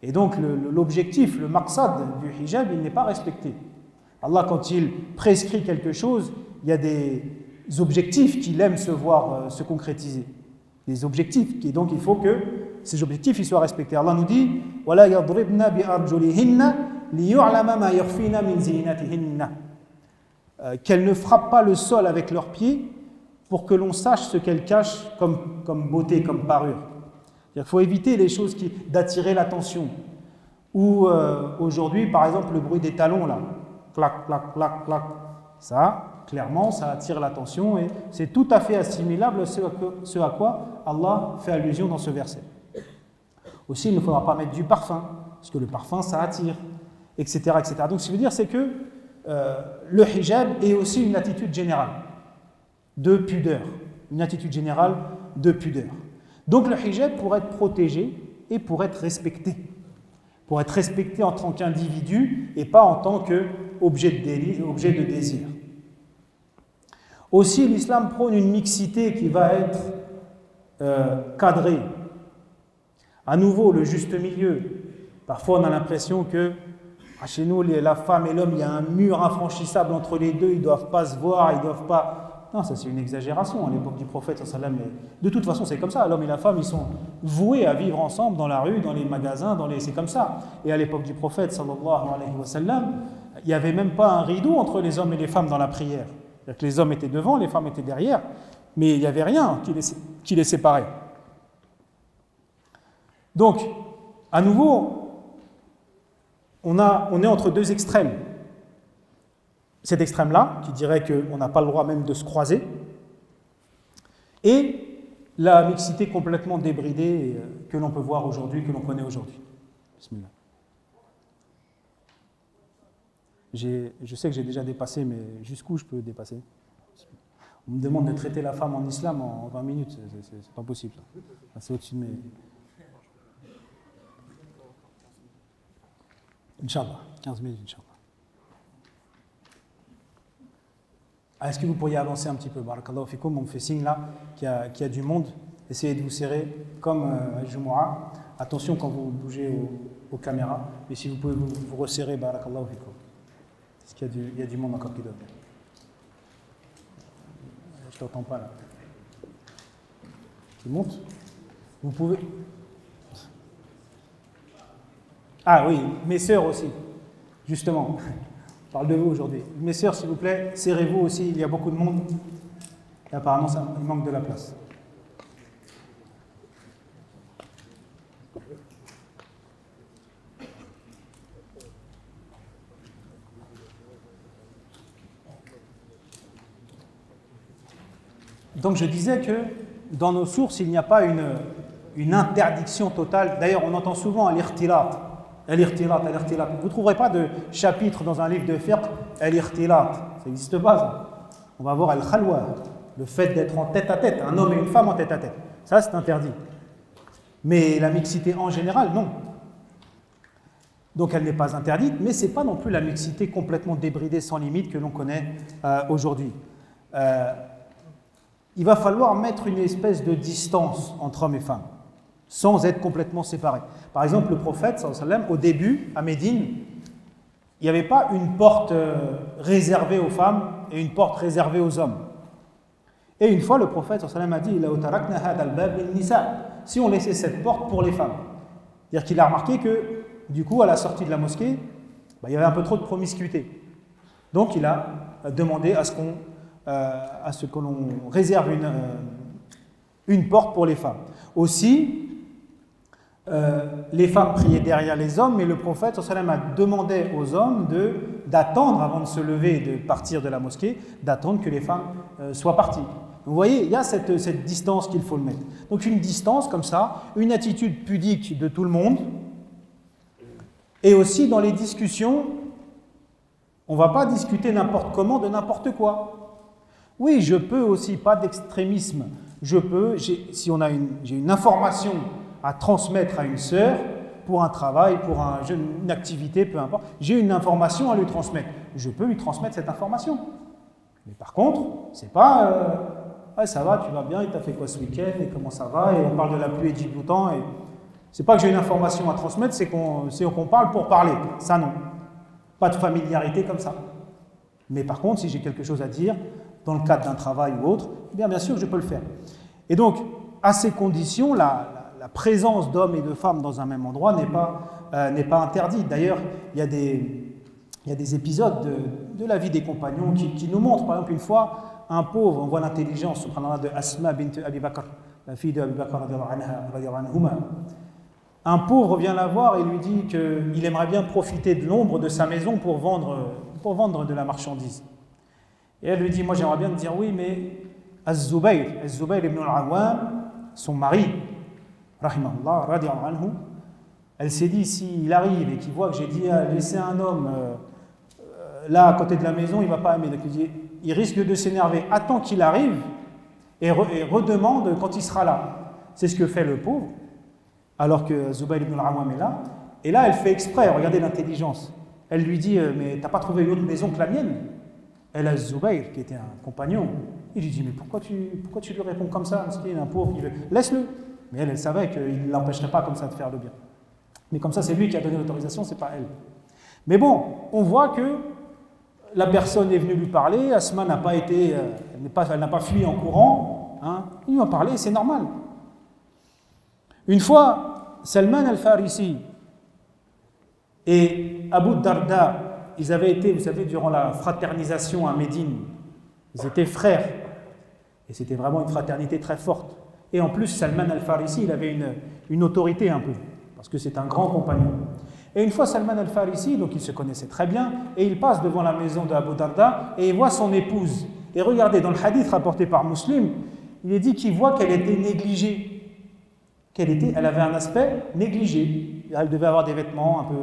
Et donc l'objectif, le maqsad du hijab, il n'est pas respecté. Allah, quand il prescrit quelque chose, il y a des objectifs qu'il aime se voir se concrétiser. Des objectifs, et donc il faut que ces objectifs ils soient respectés. Allah nous dit وَلَا يَضْرِبْنَ بِأَرْجُلِهِنَّ لِيُعْلَمَ مَا يُخْفِينَ مِنْ زِينَتِهِنَّ qu'elles ne frappent pas le sol avec leurs pieds pour que l'on sache ce qu'elles cachent comme beauté, comme parure. Il faut éviter les choses d'attirer l'attention. Ou aujourd'hui, par exemple, le bruit des talons, là, clac, clac, clac, clac, ça, clairement, ça attire l'attention et c'est tout à fait assimilable à ce à quoi Allah fait allusion dans ce verset. Aussi, il ne faudra pas mettre du parfum, parce que le parfum, ça attire, etc. etc. Donc, ce que je veux dire, c'est que le hijab est aussi une attitude générale de pudeur. Une attitude générale de pudeur. Donc, le hijab pour être protégé et pour être respecté. Pour être respecté en tant qu'individu et pas en tant qu'objet de désir. Aussi, l'islam prône une mixité qui va être cadrée. À nouveau, le juste milieu. Parfois, on a l'impression que chez nous, la femme et l'homme, il y a un mur infranchissable entre les deux, ils ne doivent pas se voir, ils ne doivent pas... Non, ça c'est une exagération. À l'époque du prophète, de toute façon, c'est comme ça. L'homme et la femme, ils sont voués à vivre ensemble dans la rue, dans les magasins, c'est comme ça. Et à l'époque du prophète, sallallahu alayhi wa sallam, il n'y avait même pas un rideau entre les hommes et les femmes dans la prière. C'est-à-dire que les hommes étaient devant, les femmes étaient derrière, mais il n'y avait rien qui les séparait. Donc, à nouveau, on est entre deux extrêmes. Cet extrême-là, qui dirait qu'on n'a pas le droit même de se croiser, et la mixité complètement débridée que l'on peut voir aujourd'hui, que l'on connaît aujourd'hui. Bismillah. Je sais que j'ai déjà dépassé, mais jusqu'où je peux dépasser? On me demande de traiter la femme en islam en 20 minutes, c'est pas possible. C'est au-dessus de mes... Inch'Allah, 15 minutes, Inch'Allah. Est-ce que vous pourriez avancer un petit peu? Barakallahu fikoum, on me fait signe là qu'il y a du monde. Essayez de vous serrer comme Jumu'ah. Attention quand vous bougez aux caméras, mais si vous pouvez vous resserrer, Barakallahu fikoum. Parce qu'il y a du monde encore qui doit venir. Je t'entends pas là. Tu montes? Vous pouvez... Ah oui, mes sœurs aussi, justement. On parle de vous aujourd'hui. Mes sœurs, s'il vous plaît, serrez-vous aussi, il y a beaucoup de monde. Et apparemment, il manque de la place. Donc je disais que dans nos sources, il n'y a pas une interdiction totale. D'ailleurs, on entend souvent al-ikhtilat. Al-ikhtilat. Vous ne trouverez pas de chapitre dans un livre de fiqh, al-ikhtilat. Ça n'existe pas, ça. On va voir al-khalwa, le fait d'être en tête à tête, un homme et une femme en tête à tête. Ça, c'est interdit. Mais la mixité en général, non. Donc elle n'est pas interdite, mais ce n'est pas non plus la mixité complètement débridée, sans limite, que l'on connaît aujourd'hui. Il va falloir mettre une espèce de distance entre hommes et femmes, sans être complètement séparés. Par exemple, le prophète, sallallahu alayhi wa sallam, au début, à Médine, il n'y avait pas une porte réservée aux femmes et une porte réservée aux hommes. Et une fois, le prophète, sallallahu alayhi wa sallam, a dit « si on laissait cette porte pour les femmes ». C'est-à-dire qu'il a remarqué que, du coup, à la sortie de la mosquée, il y avait un peu trop de promiscuité. Donc, il a demandé à ce que l'on réserve une porte pour les femmes. Aussi, les femmes priaient derrière les hommes, mais le prophète sallam a demandé aux hommes d'attendre avant de se lever et de partir de la mosquée, d'attendre que les femmes soient parties. Vous voyez, il y a cette distance qu'il faut le mettre. Donc une distance comme ça, une attitude pudique de tout le monde, et aussi dans les discussions, on ne va pas discuter n'importe comment de n'importe quoi. Oui, je peux aussi, pas d'extrémisme, si j'ai une information à transmettre à une sœur, pour un travail, pour une activité, peu importe, j'ai une information à lui transmettre. Je peux lui transmettre cette information. Mais par contre, c'est pas ouais, ça va, tu vas bien, il t'a fait quoi ce week-end, et comment ça va, et on parle de la pluie et du beau temps, et c'est pas que j'ai une information à transmettre, c'est qu'on parle pour parler. Ça, non. Pas de familiarité comme ça. Mais par contre, si j'ai quelque chose à dire, dans le cadre d'un travail ou autre, eh bien sûr que je peux le faire. Et donc, à ces conditions, la présence d'hommes et de femmes dans un même endroit n'est pas interdite. D'ailleurs, il y a des épisodes de la vie des compagnons qui nous montrent, par exemple, une fois, un pauvre, on voit l'intelligence, subhanallah, de Asma bint Abi Bakr, la fille de Abi Bakr, un pauvre vient la voir et lui dit qu'il aimerait bien profiter de l'ombre de sa maison pour vendre de la marchandise. Et elle lui dit, moi j'aimerais bien te dire oui, mais Az-Zubayr ibn al-Awwam, son mari, rahimahullah, radiallahu anhu, elle s'est dit, s'il arrive et qu'il voit que j'ai dit laisser un homme là à côté de la maison, il ne va pas aimer. Donc il risque de s'énerver. Attends qu'il arrive et redemande quand il sera là. C'est ce que fait le pauvre, alors que Zubayr ibn al-Awwam est là. Et là, elle fait exprès, regardez l'intelligence. Elle lui dit, mais t'as pas trouvé une autre maison que la mienne? Elle a Zubayr, qui était un compagnon. Il lui dit, mais pourquoi tu lui réponds comme ça? Parce qu'il est un pauvre qui veut. Laisse-le. Mais elle savait qu'il ne l'empêcherait pas comme ça de faire le bien. Mais comme ça, c'est lui qui a donné l'autorisation, c'est pas elle. Mais bon, on voit que la personne est venue lui parler, Asma n'a pas été, elle n'a pas fui en courant, hein. Il lui a parlé, c'est normal. Une fois, Salman al-Farisi et Abu Darda, ils avaient été, vous savez, durant la fraternisation à Médine, ils étaient frères, et c'était vraiment une fraternité très forte. Et en plus, Salman al-Farisi, il avait une autorité un peu, parce que c'est un grand compagnon. Et une fois, Salman al-Farisi, donc il se connaissait très bien, et il passe devant la maison d'Abu Darda, et il voit son épouse. Et regardez, dans le hadith rapporté par Muslim, il est dit qu'il voit qu'elle était négligée. Elle avait un aspect négligé. Elle devait avoir des vêtements un peu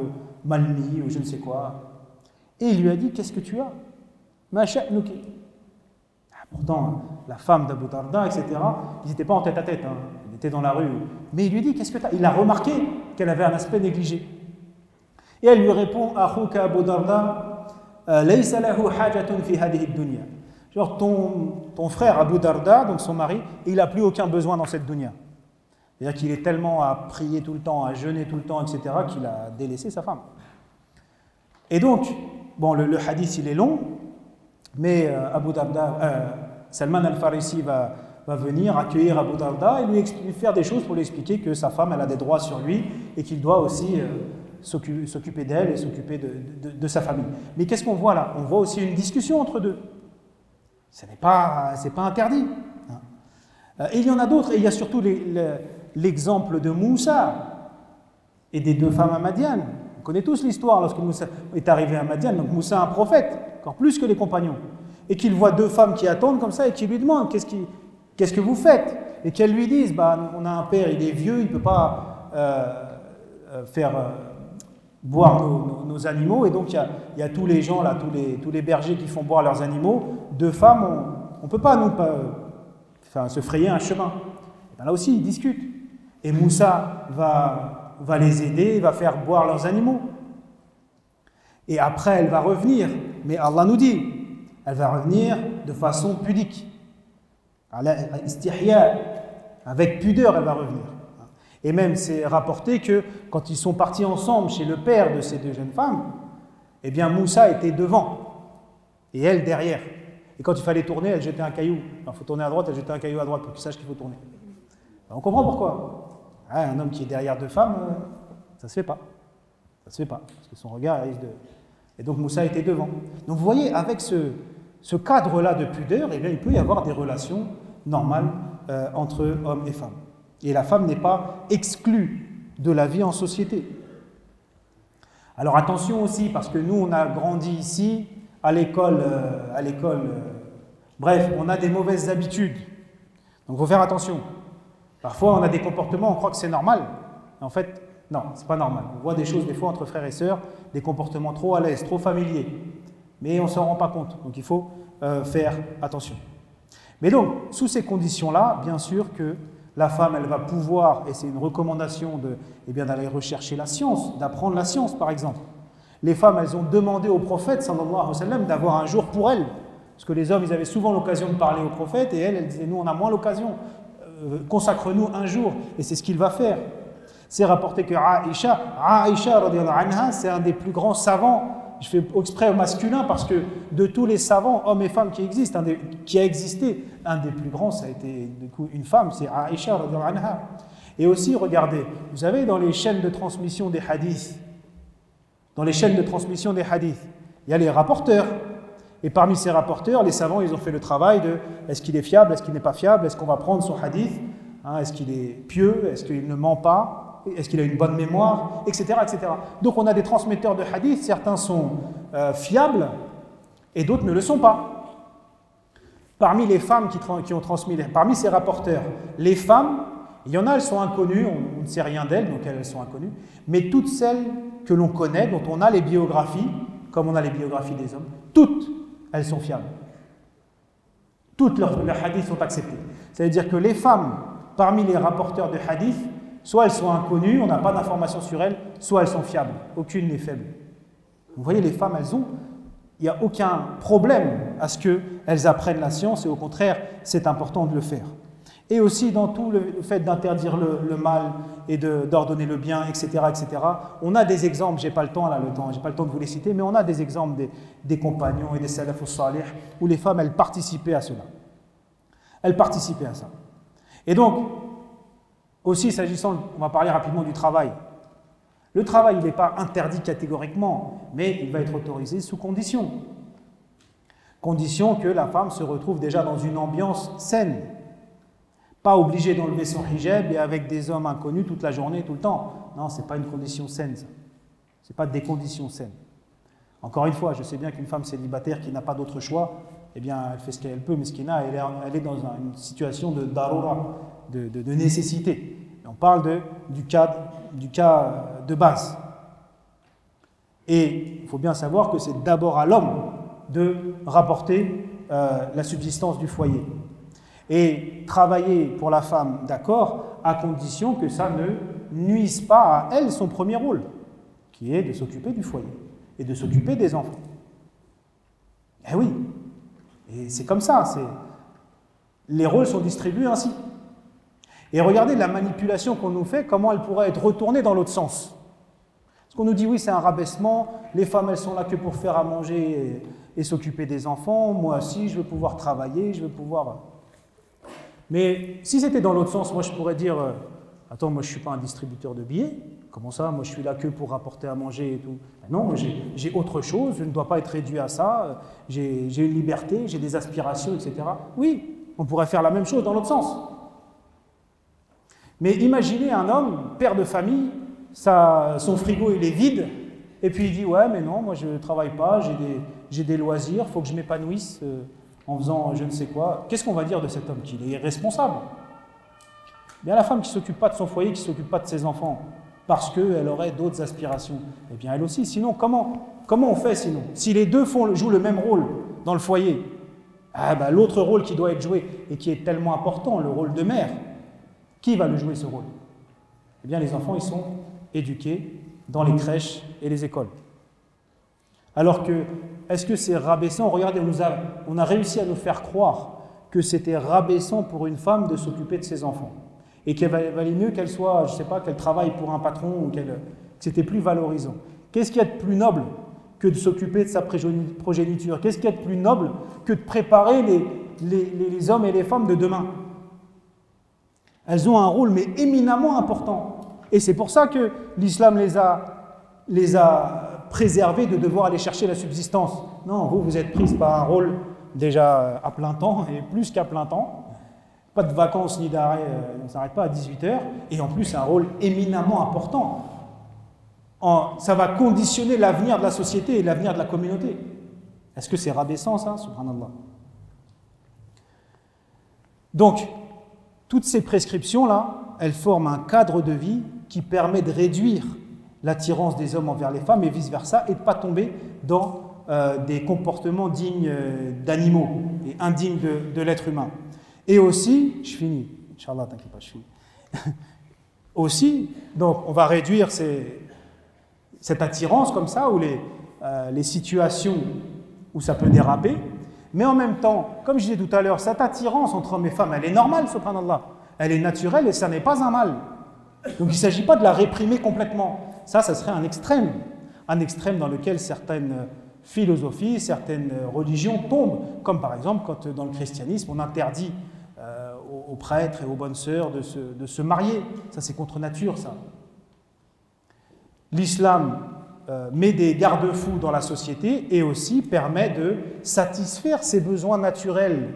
mal mis, ou je ne sais quoi. Et il lui a dit, qu'est-ce que tu as? Ma sha'nuki. Pourtant, la femme d'Abu Darda, etc., ils n'étaient pas en tête à tête, hein. Ils étaient dans la rue. Mais il lui dit, qu'est-ce que tu as? Il a remarqué qu'elle avait un aspect négligé. Et elle lui répond, Akhuka Abu Darda, laysa lahu hajatun fi hadhihi dunya. Genre, ton frère Abu Darda, donc son mari, il n'a plus aucun besoin dans cette dunya. C'est-à-dire qu'il est tellement à prier tout le temps, à jeûner tout le temps, etc., qu'il a délaissé sa femme. Et donc, bon, le hadith, il est long, mais Abu Darda, Salman al-Farisi va venir accueillir Abu Darda et lui faire des choses pour lui expliquer que sa femme, elle a des droits sur lui et qu'il doit aussi s'occuper d'elle et s'occuper de sa famille. Mais qu'est-ce qu'on voit là? On voit aussi une discussion entre deux. Ce n'est pas interdit. Et il y en a d'autres, et il y a surtout l'exemple de Moussa et des deux femmes à Madian. On connaît tous l'histoire lorsque Moussa est arrivé à Madian, donc Moussa un prophète, encore plus que les compagnons, et qu'il voit deux femmes qui attendent comme ça et qui lui demandent qu'est-ce que vous faites? Et qu'elles lui disent, on a un père, il est vieux, il ne peut pas faire boire nos animaux, et donc il y a tous les gens là, tous les bergers qui font boire leurs animaux. Deux femmes, on ne peut pas se frayer un chemin. Et bien là aussi, ils discutent. Et Moussa va les aider, va faire boire leurs animaux. Et après, elle va revenir. Mais Allah nous dit, elle va revenir de façon pudique. Avec pudeur, elle va revenir. Et même, c'est rapporté que quand ils sont partis ensemble chez le père de ces deux jeunes femmes, eh bien, Moussa était devant et elle derrière. Et quand il fallait tourner, elle jetait un caillou. Il faut tourner à droite, elle jetait un caillou à droite pour qu'il sache qu'il faut tourner. On comprend pourquoi. Un homme qui est derrière deux femmes, ça ne se fait pas. Ça ne se fait pas, parce que son regard risque de... Et donc Moussa était devant. Donc vous voyez, avec ce cadre-là de pudeur, eh bien, il peut y avoir des relations normales entre hommes et femmes. Et la femme n'est pas exclue de la vie en société. Alors attention aussi, parce que nous, on a grandi ici, à l'école, bref, on a des mauvaises habitudes. Donc il faut faire attention. Parfois, on a des comportements, on croit que c'est normal. En fait, non, c'est pas normal. On voit des choses, des fois, entre frères et sœurs, des comportements trop à l'aise, trop familiers. Mais on ne s'en rend pas compte. Donc il faut faire attention. Mais donc, sous ces conditions-là, bien sûr que la femme, elle va pouvoir, et c'est une recommandation d'aller rechercher la science, d'apprendre la science par exemple. Les femmes, elles ont demandé au prophète, sallallahu alayhi wa sallam, d'avoir un jour pour elles. Parce que les hommes, ils avaient souvent l'occasion de parler au prophète, et elle disait, nous, on a moins l'occasion, consacre-nous un jour. Et c'est ce qu'il va faire. C'est rapporté que Aïcha, radiyallahu anha, c'est un des plus grands savants. Je fais exprès au masculin parce que de tous les savants, hommes et femmes qui existent, qui a existé, un des plus grands, ça a été du coup une femme, c'est Aïcha radiyallahu anha. Et aussi, regardez, vous savez, dans les chaînes de transmission des hadiths, il y a les rapporteurs. Et parmi ces rapporteurs, les savants, ils ont fait le travail de est-ce qu'il est fiable, est-ce qu'il n'est pas fiable, est-ce qu'on va prendre son hadith, est-ce qu'il est pieux, est-ce qu'il ne ment pas, est-ce qu'il a une bonne mémoire, etc., etc. Donc on a des transmetteurs de hadith, certains sont fiables et d'autres ne le sont pas. Parmi les femmes qui ont transmis, parmi ces rapporteurs, les femmes, il y en a, elles sont inconnues, on ne sait rien d'elles, donc elles sont inconnues, mais toutes celles que l'on connaît, dont on a les biographies, comme on a les biographies des hommes, toutes, elles sont fiables. Toutes leurs hadiths sont acceptés. C'est-à-dire que les femmes, parmi les rapporteurs de hadith, soit elles sont inconnues, on n'a pas d'informations sur elles, soit elles sont fiables. Aucune n'est faible. Vous voyez, les femmes, il n'y a aucun problème à ce qu'elles apprennent la science, et au contraire, c'est important de le faire. Et aussi dans tout le fait d'interdire le mal et d'ordonner le bien, etc., etc. On a des exemples, j'ai pas le temps de vous les citer, mais on a des exemples des compagnons et des salafus salih où les femmes, elles participaient à cela. Elles participaient à ça. Et donc, aussi s'agissant, on va parler rapidement du travail. Le travail, il n'est pas interdit catégoriquement, mais il va être autorisé sous condition. Condition que la femme se retrouve déjà dans une ambiance saine. Pas obligé d'enlever son hijab et avec des hommes inconnus toute la journée, tout le temps. Non, ce n'est pas une condition saine, ça. Ce n'est pas des conditions saines. Encore une fois, je sais bien qu'une femme célibataire qui n'a pas d'autre choix, eh bien, elle fait ce qu'elle peut, miskina, elle est dans une situation de darura, de nécessité. Et on parle du cas de base. Et il faut bien savoir que c'est d'abord à l'homme de rapporter la subsistance du foyer. Et travailler pour la femme, d'accord, à condition que ça ne nuise pas à elle son premier rôle, qui est de s'occuper du foyer et de s'occuper des enfants. Eh oui, et c'est comme ça, les rôles sont distribués ainsi. Et regardez la manipulation qu'on nous fait, comment elle pourrait être retournée dans l'autre sens. Parce qu'on nous dit, oui, c'est un rabaissement, les femmes, elles sont là que pour faire à manger et s'occuper des enfants, moi aussi, je veux pouvoir travailler, je veux pouvoir... Mais si c'était dans l'autre sens, moi je pourrais dire attends, moi je ne suis pas un distributeur de billets, comment ça, moi je suis là que pour rapporter à manger et tout. Non, moi j'ai autre chose, je ne dois pas être réduit à ça, j'ai une liberté, j'ai des aspirations, etc. Oui, on pourrait faire la même chose dans l'autre sens. Mais imaginez un homme, père de famille, son frigo il est vide, et puis il dit ouais mais non, moi je ne travaille pas, j'ai des loisirs, il faut que je m'épanouisse en faisant je ne sais quoi. Qu'est-ce qu'on va dire de cet homme? Qu'il est irresponsable. Bien, la femme qui ne s'occupe pas de son foyer, qui ne s'occupe pas de ses enfants, parce qu'elle aurait d'autres aspirations, eh bien elle aussi. Sinon, comment on fait sinon? Si les deux jouent le même rôle dans le foyer, l'autre rôle qui doit être joué et qui est tellement important, le rôle de mère, qui va le jouer ce rôle? Eh bien les enfants, ils sont éduqués dans les crèches et les écoles. Alors que, est-ce que c'est rabaissant? Regardez, on a réussi à nous faire croire que c'était rabaissant pour une femme de s'occuper de ses enfants. Et qu'il valait mieux qu'elle soit, je ne sais pas, qu'elle travaille pour un patron ou que c'était plus valorisant. Qu'est-ce qu'il y a de plus noble que de s'occuper de sa progéniture? Qu'est-ce qu'il y a de plus noble que de préparer les hommes et les femmes de demain? Elles ont un rôle, mais éminemment important. Et c'est pour ça que l'islam les a préservés de devoir aller chercher la subsistance. Non, vous êtes prises par un rôle déjà à plein temps, et plus qu'à plein temps. Pas de vacances ni d'arrêt, on ne s'arrête pas à 18h. Et en plus, c'est un rôle éminemment important. Ça va conditionner l'avenir de la société et l'avenir de la communauté. Est-ce que c'est rabaissant ça? Subhanallah. Donc, toutes ces prescriptions-là, elles forment un cadre de vie qui permet de réduire l'attirance des hommes envers les femmes et vice-versa, et de ne pas tomber dans des comportements dignes d'animaux et indignes de l'être humain. Et aussi, je finis, Inch'Allah, t'inquiète pas, je suis. Aussi, donc, on va réduire cette attirance comme ça, ou les situations où ça peut déraper, mais en même temps, comme je disais tout à l'heure, cette attirance entre hommes et femmes, elle est normale, subhanallah, elle est naturelle et ça n'est pas un mal. Donc il ne s'agit pas de la réprimer complètement. Ça serait un extrême dans lequel certaines philosophies, certaines religions tombent, comme par exemple quand dans le christianisme on interdit aux prêtres et aux bonnes sœurs de se marier. Ça c'est contre nature, ça. L'islam met des garde-fous dans la société et aussi permet de satisfaire ses besoins naturels,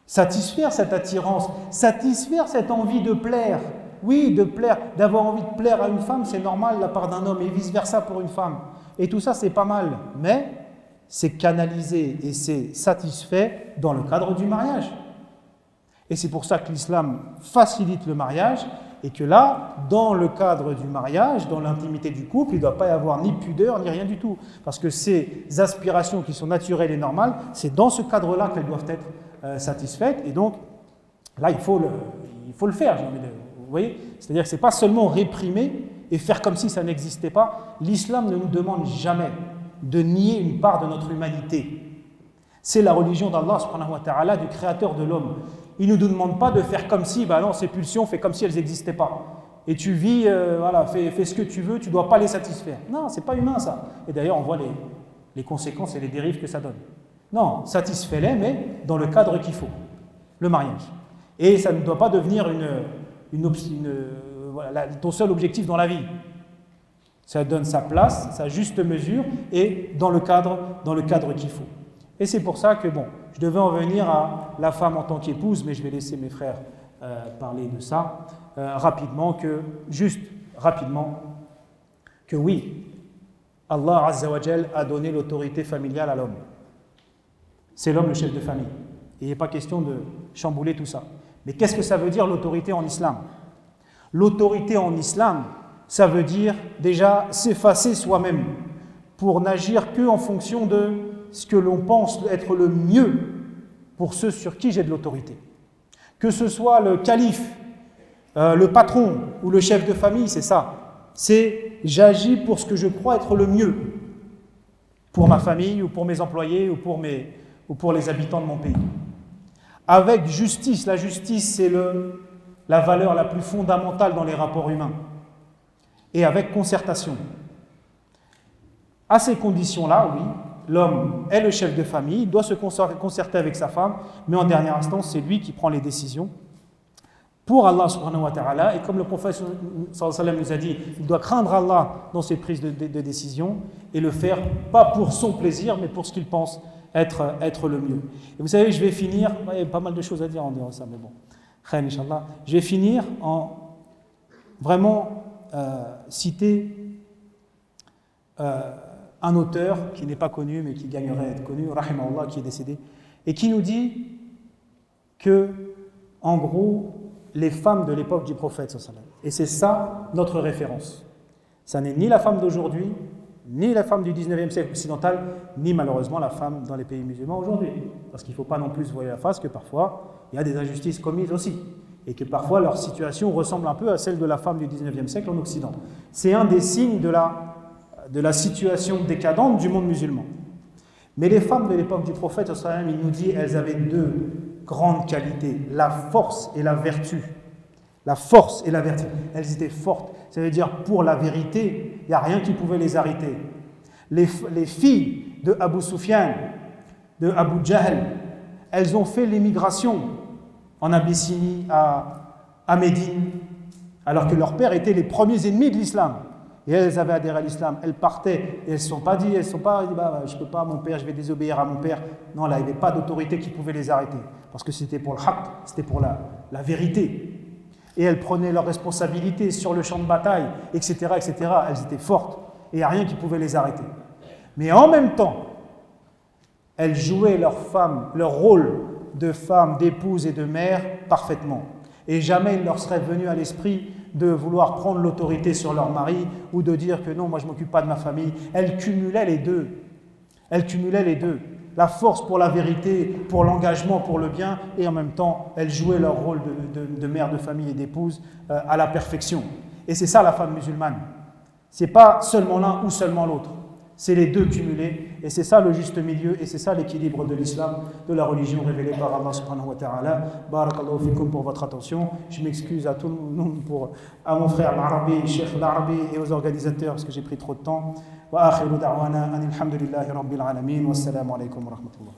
satisfaire cette attirance, satisfaire cette envie de plaire. Oui, de plaire, d'avoir envie de plaire à une femme, c'est normal de la part d'un homme et vice-versa pour une femme. Et tout ça, c'est pas mal, mais c'est canalisé et c'est satisfait dans le cadre du mariage. Et c'est pour ça que l'islam facilite le mariage et que là, dans le cadre du mariage, dans l'intimité du couple, il ne doit pas y avoir ni pudeur ni rien du tout. Parce que ces aspirations qui sont naturelles et normales, c'est dans ce cadre-là qu'elles doivent être satisfaites. Et donc, là, il faut le faire, j'ai envie de dire. Vous voyez, c'est-à-dire que ce n'est pas seulement réprimer et faire comme si ça n'existait pas. L'islam ne nous demande jamais de nier une part de notre humanité. C'est la religion d'Allah, subhanahu wa ta'ala, du créateur de l'homme. Il ne nous demande pas de faire comme si, non, ces pulsions, fais comme si elles n'existaient pas. Et tu vis, fais ce que tu veux, tu ne dois pas les satisfaire. Non, ce n'est pas humain ça. Et d'ailleurs, on voit les conséquences et les dérives que ça donne. Non, satisfais-les, mais dans le cadre qu'il faut, le mariage. Et ça ne doit pas devenir ton seul objectif dans la vie. Ça donne sa place, sa juste mesure et dans le cadre qu'il faut. Et c'est pour ça que, je devais en venir à la femme en tant qu'épouse, mais je vais laisser mes frères parler de ça rapidement, que oui, Allah Azza wa Jal a donné l'autorité familiale à l'homme. C'est l'homme le chef de famille. Et il n'est pas question de chambouler tout ça. Mais qu'est-ce que ça veut dire l'autorité en islam? L'autorité en islam, ça veut dire déjà s'effacer soi-même pour n'agir qu'en fonction de ce que l'on pense être le mieux pour ceux sur qui j'ai de l'autorité. Que ce soit le calife, le patron ou le chef de famille, c'est ça. C'est j'agis pour ce que je crois être le mieux pour ma famille ou pour mes employés ou pour les habitants de mon pays. Avec justice, la justice c'est la valeur la plus fondamentale dans les rapports humains. Et avec concertation. À ces conditions-là, oui, l'homme est le chef de famille, il doit se concerter avec sa femme, mais en dernière instance, c'est lui qui prend les décisions pour Allah subhanahu wa ta'ala. Et comme le prophète sallallahu alayhi wa sallam nous a dit, il doit craindre Allah dans ses prises de décision et le faire pas pour son plaisir, mais pour ce qu'il pense être le mieux. Et vous savez, je vais finir, il y a pas mal de choses à dire en disant ça, mais bon, khair, Inch'Allah. Je vais finir en vraiment citer un auteur qui n'est pas connu, mais qui gagnerait à être connu, rahimahullah, qui est décédé, et qui nous dit que, en gros, les femmes de l'époque du prophète, et c'est ça notre référence. Ça n'est ni la femme d'aujourd'hui, ni la femme du 19e siècle occidental, ni malheureusement la femme dans les pays musulmans aujourd'hui. Parce qu'il ne faut pas non plus se voiler la face que parfois, il y a des injustices commises aussi. Et que parfois leur situation ressemble un peu à celle de la femme du 19e siècle en Occident. C'est un des signes de la situation décadente du monde musulman. Mais les femmes de l'époque du prophète, il nous dit elles avaient deux grandes qualités, la force et la vertu. La force et la vertu. Elles étaient fortes. Ça veut dire pour la vérité, il n'y a rien qui pouvait les arrêter. Les filles de Abu Sufyan, de Abu Jahl, elles ont fait l'émigration en Abyssinie, à Médine, alors que leurs pères étaient les premiers ennemis de l'islam. Et elles avaient adhéré à l'islam. Elles partaient et elles ne se sont pas dit, je ne peux pas, mon père, je vais désobéir à mon père. Non, là, il n'y avait pas d'autorité qui pouvait les arrêter. Parce que c'était pour le haqq, c'était pour la vérité. Et elles prenaient leurs responsabilités sur le champ de bataille, etc., etc. Elles étaient fortes et il n'y a rien qui pouvait les arrêter. Mais en même temps, elles jouaient leur rôle de femme, d'épouse et de mère parfaitement. Et jamais il leur serait venu à l'esprit de vouloir prendre l'autorité sur leur mari ou de dire que non, moi je ne m'occupe pas de ma famille. Elles cumulaient les deux. Elles cumulaient les deux. la force pour la vérité, pour l'engagement, pour le bien, et en même temps, elles jouaient leur rôle de mère de famille et d'épouse à la perfection. Et c'est ça la femme musulmane. C'est pas seulement l'un ou seulement l'autre. C'est les deux cumulés, et c'est ça le juste milieu, et c'est ça l'équilibre de l'islam, de la religion révélée par Allah subhanahu wa ta'ala. Barakallahu fikum pour votre attention. Je m'excuse à tout le monde, à mon frère l'Arabi, Cheikh l'Arabi, et aux organisateurs parce que j'ai pris trop de temps. Wa akhiru da'wana anil hamdulillahi rabbil alamin. Wassalamu alaikum wa rahmatullah.